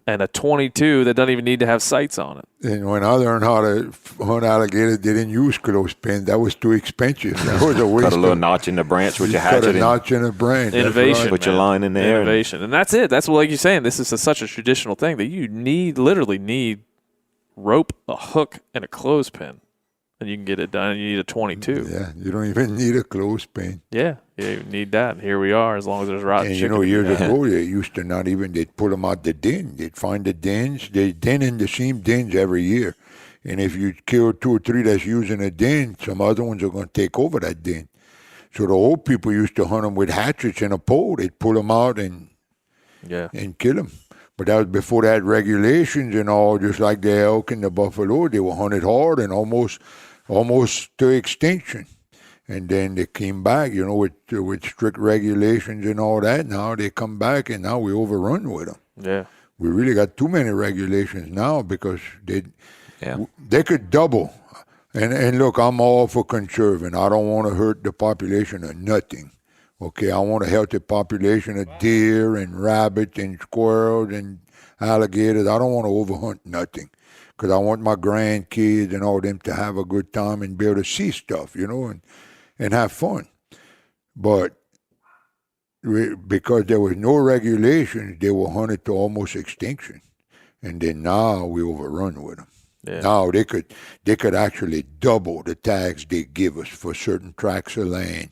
And a 22 that doesn't even need to have sights on it. And when I learned how to hunt alligators, they didn't use clothespins. That was too expensive. That was a waste. Cut a little notch in the branch with your hatchet. Cut a notch in the branch. Innovation. Right. Put your line in there. Innovation. And that's it. That's what, like you're saying, this is such a traditional thing that you literally need rope, a hook, and a clothespin. And you can get it done. You need a 22. Yeah, you don't even need a clothespin. Yeah, you need that. And here we are, as long as there's rotten chicken. And years ago, they used to not even, they'd pull them out the den. They'd find the dens. They den in the same dens every year. And if you kill 2 or 3 that's using a den, some other ones are going to take over that den. So the old people used to hunt them with hatchets and a pole. They'd pull them out and kill them. But that was before they had regulations and all, just like the elk and the buffalo. They were hunted hard and almost to extinction. And then they came back, with strict regulations and all that. Now they come back, and now we overrun with them. Yeah. We really got too many regulations now because they could double. And look, I'm all for conserving. I don't want to hurt the population of nothing. Okay, I want a healthy population of deer and rabbits and squirrels and alligators. I don't want to overhunt nothing. Because I want my grandkids and all them to have a good time and be able to see stuff, and have fun. But because there was no regulations, they were hunted to almost extinction. And then now we overrun with them. Yeah. Now they could actually double the tax they give us for certain tracts of land.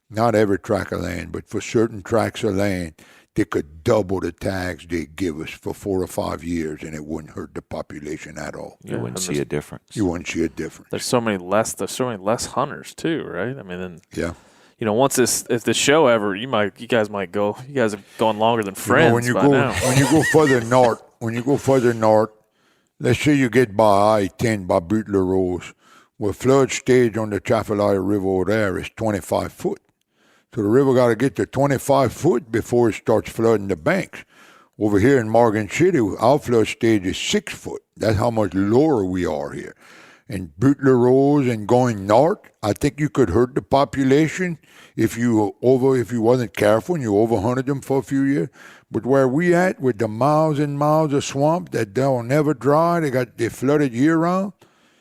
Not every tract of land, but for certain tracts of land, they could double the tax they give us for 4 or 5 years, and it wouldn't hurt the population at all. You wouldn't see a difference. You wouldn't see a difference. There's so many less hunters too, right? I mean, yeah. Once if the show ever, you guys might go. You guys have gone longer than friends when you by go now. when you go further north, let's say you get by I-10 by Butler Rose. Well, flood stage on the Chafalaya River over there is 25 foot. So the river got to get to 25 foot before it starts flooding the banks. Over here in Morgan City, our flood stage is 6 foot. That's how much lower we are here. And Butler Rose and going north, I think you could hurt the population if you wasn't careful and you overhunted them for a few years. But where we at with the miles and miles of swamp that they'll never dry, they flooded year round.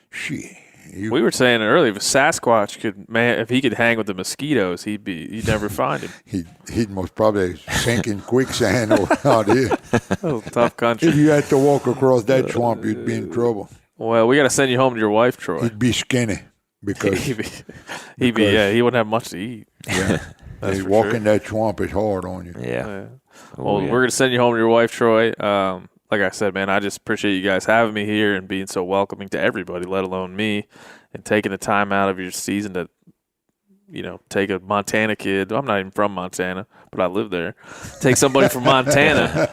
Shit. We were saying earlier, if Sasquatch if he could hang with the mosquitoes, you'd never find him. He'd most probably sink in quicksand out here. Oh, tough country. If you had to walk across that swamp, you'd be in trouble. Well, we got to send you home to your wife, Troy. He'd be skinny because he wouldn't have much to eat. Yeah, walking that swamp is hard on you. Yeah. Well, we're gonna send you home to your wife, Troy. Like I said, man, I just appreciate you guys having me here and being so welcoming to everybody, let alone me, and taking the time out of your season to, take a Montana kid. I'm not even from Montana, but I live there. Take somebody from Montana,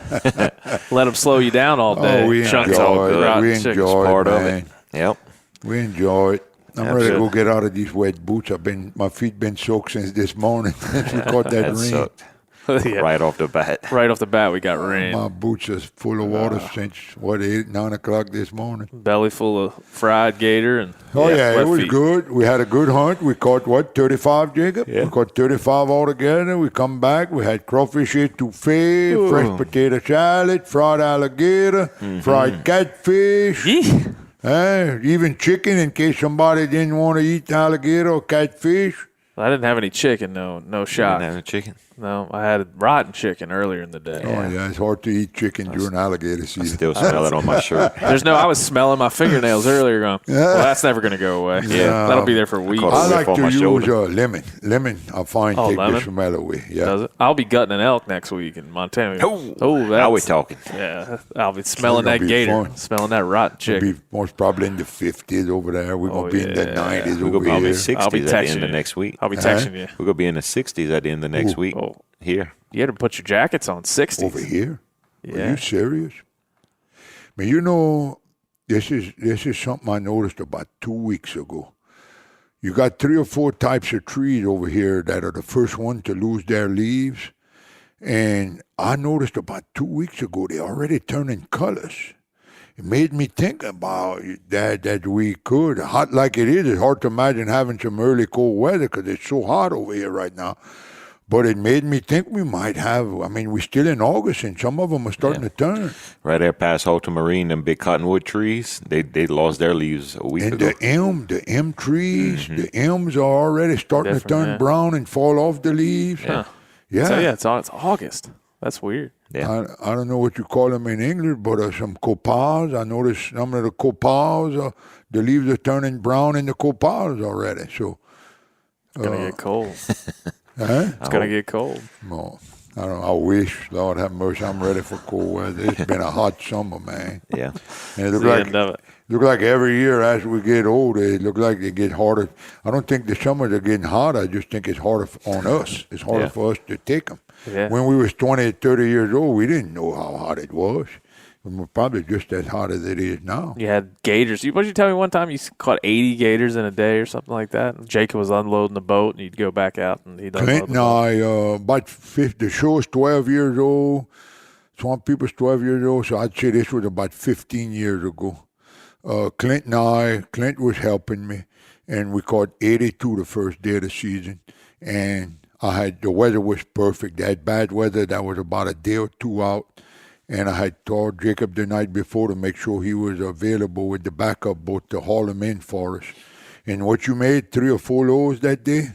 let them slow you down all day. Oh, we enjoy it. We enjoy it, man. Yep. We enjoy it. I'm ready to go get out of these wet boots. My feet been soaked since this morning since we caught that rain. Sucked. Right off the bat. Right off the bat, we got rain. My boots are full of water since 8, 9 o'clock this morning. Belly full of fried gator and it was good. We had a good hunt. We caught 35, Jacob? Yeah. We caught 35 altogether. We come back. We had crawfish etouffee, fresh potato salad, fried alligator, fried catfish. Even chicken in case somebody didn't want to eat alligator or catfish. I didn't have any chicken, no shot. Didn't have any chicken? No, I had rotten chicken earlier in the day. Oh, yeah, it's hard to eat chicken during alligator season. I still smell it on my shirt. I was smelling my fingernails earlier going, well, that's never going to go away. Yeah, that'll be there for weeks. I like to use lemon. Lemon, I find, take lemon? the smell away. Yeah. Does it? I'll be gutting an elk next week in Montana. Now we're talking. Yeah, I'll be smelling that gator, smelling that rotten chicken. We'll be most probably in the 50s over there. We're going to be in the 90s We're going to be in the 60s I'll be at the end of next week. I'll be texting you. We're going to be in the 60s at the end of next week. Here. You had to put your jackets on 60s. Over here? Yeah. Are you serious? I mean, this is something I noticed about 2 weeks ago. You got 3 or 4 types of trees over here that are the first one to lose their leaves. And I noticed about 2 weeks ago, they're already turning colors. It made me think about that we could. Hot like it is, it's hard to imagine having some early cold weather because it's so hot over here right now. But it made me think we might have, we're still in August and some of them are starting to turn. Right there past Halter Marine, them big cottonwood trees, they lost their leaves a week ago. And the elm trees, the elms are already starting to turn brown and fall off the leaves. Yeah. So, it's August. That's weird. Yeah. I don't know what you call them in English, but some copals. I noticed some of the copals, the leaves are turning brown in the copals already. So it's going to get cold. It's going to get cold. No, I don't know. I wish, Lord have mercy, I'm ready for cold weather. It's been a hot summer, man. Yeah. And it look like every year as we get older, it look like they get harder. I don't think the summers are getting hotter. I just think it's harder on us. It's harder for us to take them. Yeah. When we was 20, 30 years old, we didn't know how hot it was. We're probably just as hot as it is now. You had gators. What did you tell me one time? You caught 80 gators in a day or something like that? Jacob was unloading the boat, and you'd go back out, and he'd unload the boat. About 50, the show's 12 years old. Swamp People's 12 years old, so I'd say this was about 15 years ago. Clint was helping me, and we caught 82 the first day of the season. And the weather was perfect. They had bad weather. That was about a day or two out. And I had told Jacob the night before to make sure he was available with the backup boat to haul him in for us. And what you made, 3 or 4 loads that day?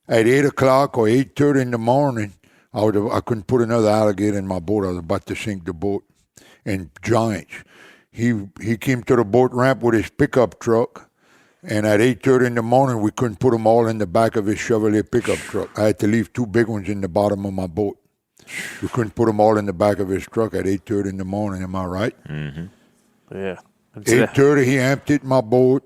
At 8 o'clock or 8:30 in the morning, I couldn't put another alligator in my boat. I was about to sink the boat. And giants. He came to the boat ramp with his pickup truck. And at 8:30 in the morning, we couldn't put them all in the back of his Chevrolet pickup truck. I had to leave 2 big ones in the bottom of my boat. We couldn't put them all in the back of his truck at 8:30 in the morning. Am I right? Mm-hmm. Yeah. 8:30, he emptied my boat.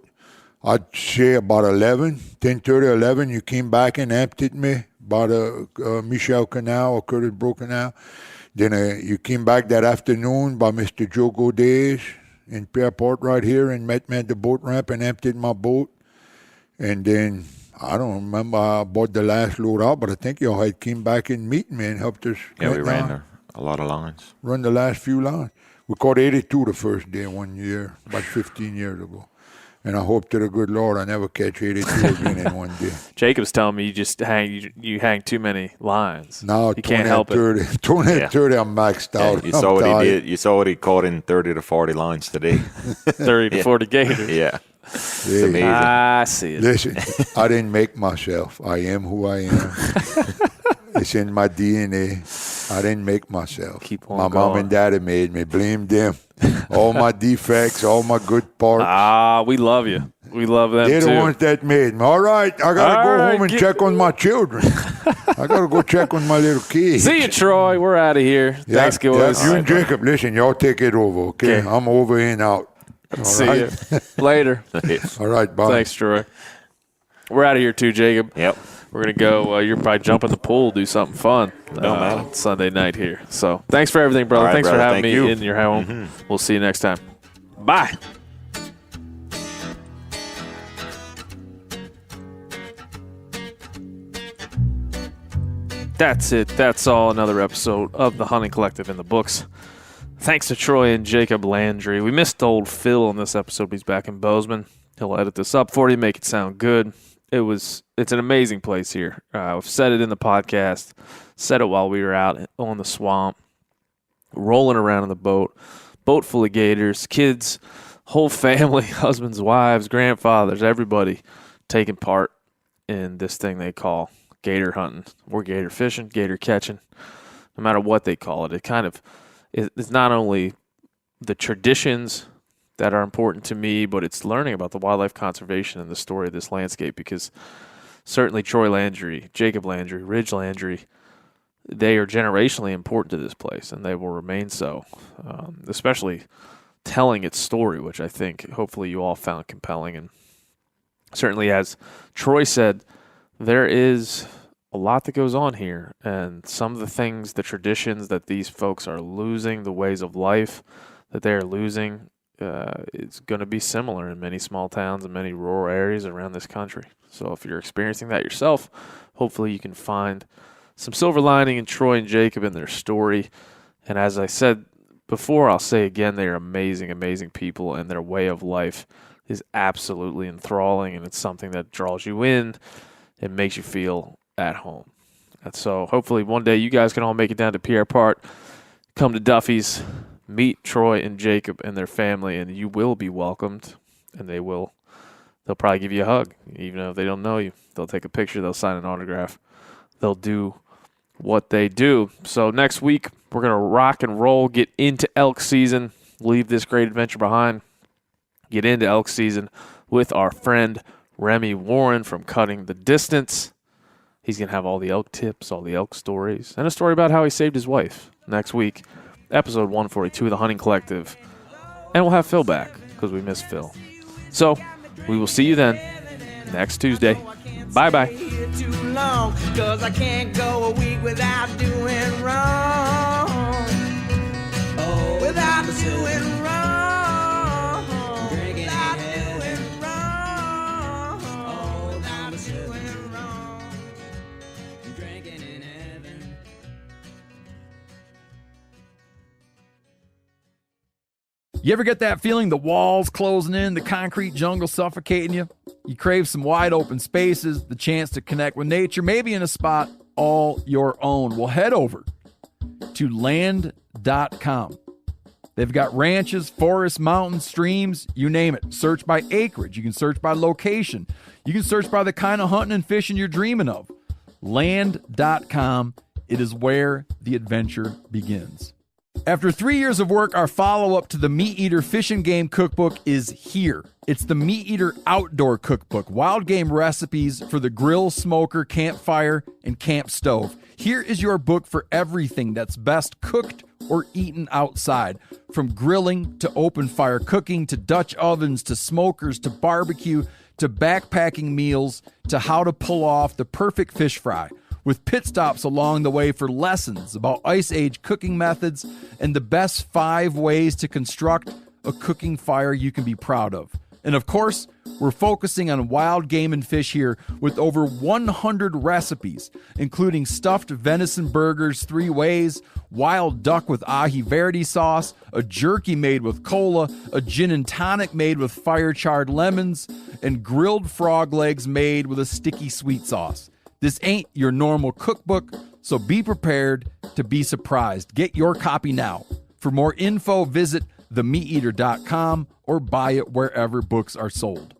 I'd say about 10:30, 11, you came back and emptied me by the Michel Canal or Curtis Brook Canal. Then you came back that afternoon by Mr. Joe Goday's in Pierre right here and met me at the boat ramp and emptied my boat. And then I don't remember how I bought the last load out, but I think y'all had came back and meet me and helped us. Yeah, we ran a lot of lines. Run the last few lines. We caught 82 the first day one year, about 15 years ago. And I hope to the good Lord I never catch 82 again in one day. Jacob's telling me you just hang too many lines. No, you can't help 30, it. 20 and 30, I'm maxed out. You saw what he did. You saw what he caught in 30 to 40 lines today. 30 to 40 gators. Yeah. It's amazing. I see it. Listen, I didn't make myself. I am who I am. It's in my DNA. I didn't make myself. Keep on my going. mom and daddy made me. Blame them. All my defects, all my good parts. We love you. We love them They're too. the ones that made me. All right, I got to go home and check on my children. I got to go check on my little kids. See you, Troy. We're out of here. Thanks, guys. You and Jacob, listen, y'all take it over, okay? I'm over and out. All See right? you later. All right, bye. Thanks, Troy. We're out of here too, Jacob. Yep. We're going to go. You're probably jump in the pool, do something fun Sunday night here. So thanks for everything, brother. All right, thanks brother. for having Thank me you. in your home. We'll see you next time. Bye. That's it. That's all. Another episode of the Hunting Collective in the books. Thanks to Troy and Jacob Landry. We missed old Phil on this episode, but he's back in Bozeman. He'll edit this up for you, make it sound good. It's an amazing place here. I've said it in the podcast, said it while we were out on the swamp, rolling around in the boat full of gators, kids, whole family, husbands, wives, grandfathers, everybody taking part in this thing they call gator hunting or gator fishing, gator catching, no matter what they call it. It kind of is not only the traditions that are important to me, but it's learning about the wildlife conservation and the story of this landscape, because certainly Troy Landry, Jacob Landry, Ridge Landry, they are generationally important to this place, and they will remain so, especially telling its story, which I think hopefully you all found compelling. And certainly, as Troy said, there is a lot that goes on here, and some of the things, the traditions that these folks are losing, the ways of life that they are losing, it's going to be similar in many small towns and many rural areas around this country. So if you're experiencing that yourself, hopefully you can find some silver lining in Troy and Jacob and their story. And as I said before, I'll say again, they are amazing, amazing people, and their way of life is absolutely enthralling, and it's something that draws you in and makes you feel at home. And so hopefully one day you guys can all make it down to Pierre, come to Duffy's, meet Troy and Jacob and their family, and you will be welcomed, and they'll probably give you a hug. Even if they don't know you, they'll take a picture, they'll sign an autograph, they'll do what they do. So next week, we're going to rock and roll, get into elk season, leave this great adventure behind, get into elk season with our friend Remy Warren from Cutting the Distance. He's going to have all the elk tips, all the elk stories, and a story about how he saved his wife next week. Episode 142 of the Hunting Collective. And we'll have Phil back, because we miss Phil. So, we will see you then, next Tuesday. Bye-bye. Too long, 'cause I can't go a week without doing wrong. Without doing wrong. Without doing wrong. Without doing wrong. Drinking in heaven. You ever get that feeling the walls closing in, the concrete jungle suffocating you? You crave some wide open spaces, the chance to connect with nature, maybe in a spot all your own. Well, head over to land.com. They've got ranches, forests, mountains, streams, you name it. Search by acreage. You can search by location. You can search by the kind of hunting and fishing you're dreaming of. Land.com. It is where the adventure begins. After 3 years of work, our follow-up to the Meat Eater Fish and Game Cookbook is here. It's the Meat Eater Outdoor Cookbook, wild game recipes for the grill, smoker, campfire, and camp stove. Here is your book for everything that's best cooked or eaten outside, from grilling to open fire cooking to Dutch ovens to smokers to barbecue to backpacking meals to how to pull off the perfect fish fry, with pit stops along the way for lessons about Ice Age cooking methods and the best 5 ways to construct a cooking fire you can be proud of. And of course, we're focusing on wild game and fish here with over 100 recipes, including stuffed venison burgers 3 ways, wild duck with ahi verde sauce, a jerky made with cola, a gin and tonic made with fire-charred lemons, and grilled frog legs made with a sticky sweet sauce. This ain't your normal cookbook, so be prepared to be surprised. Get your copy now. For more info, visit themeateater.com or buy it wherever books are sold.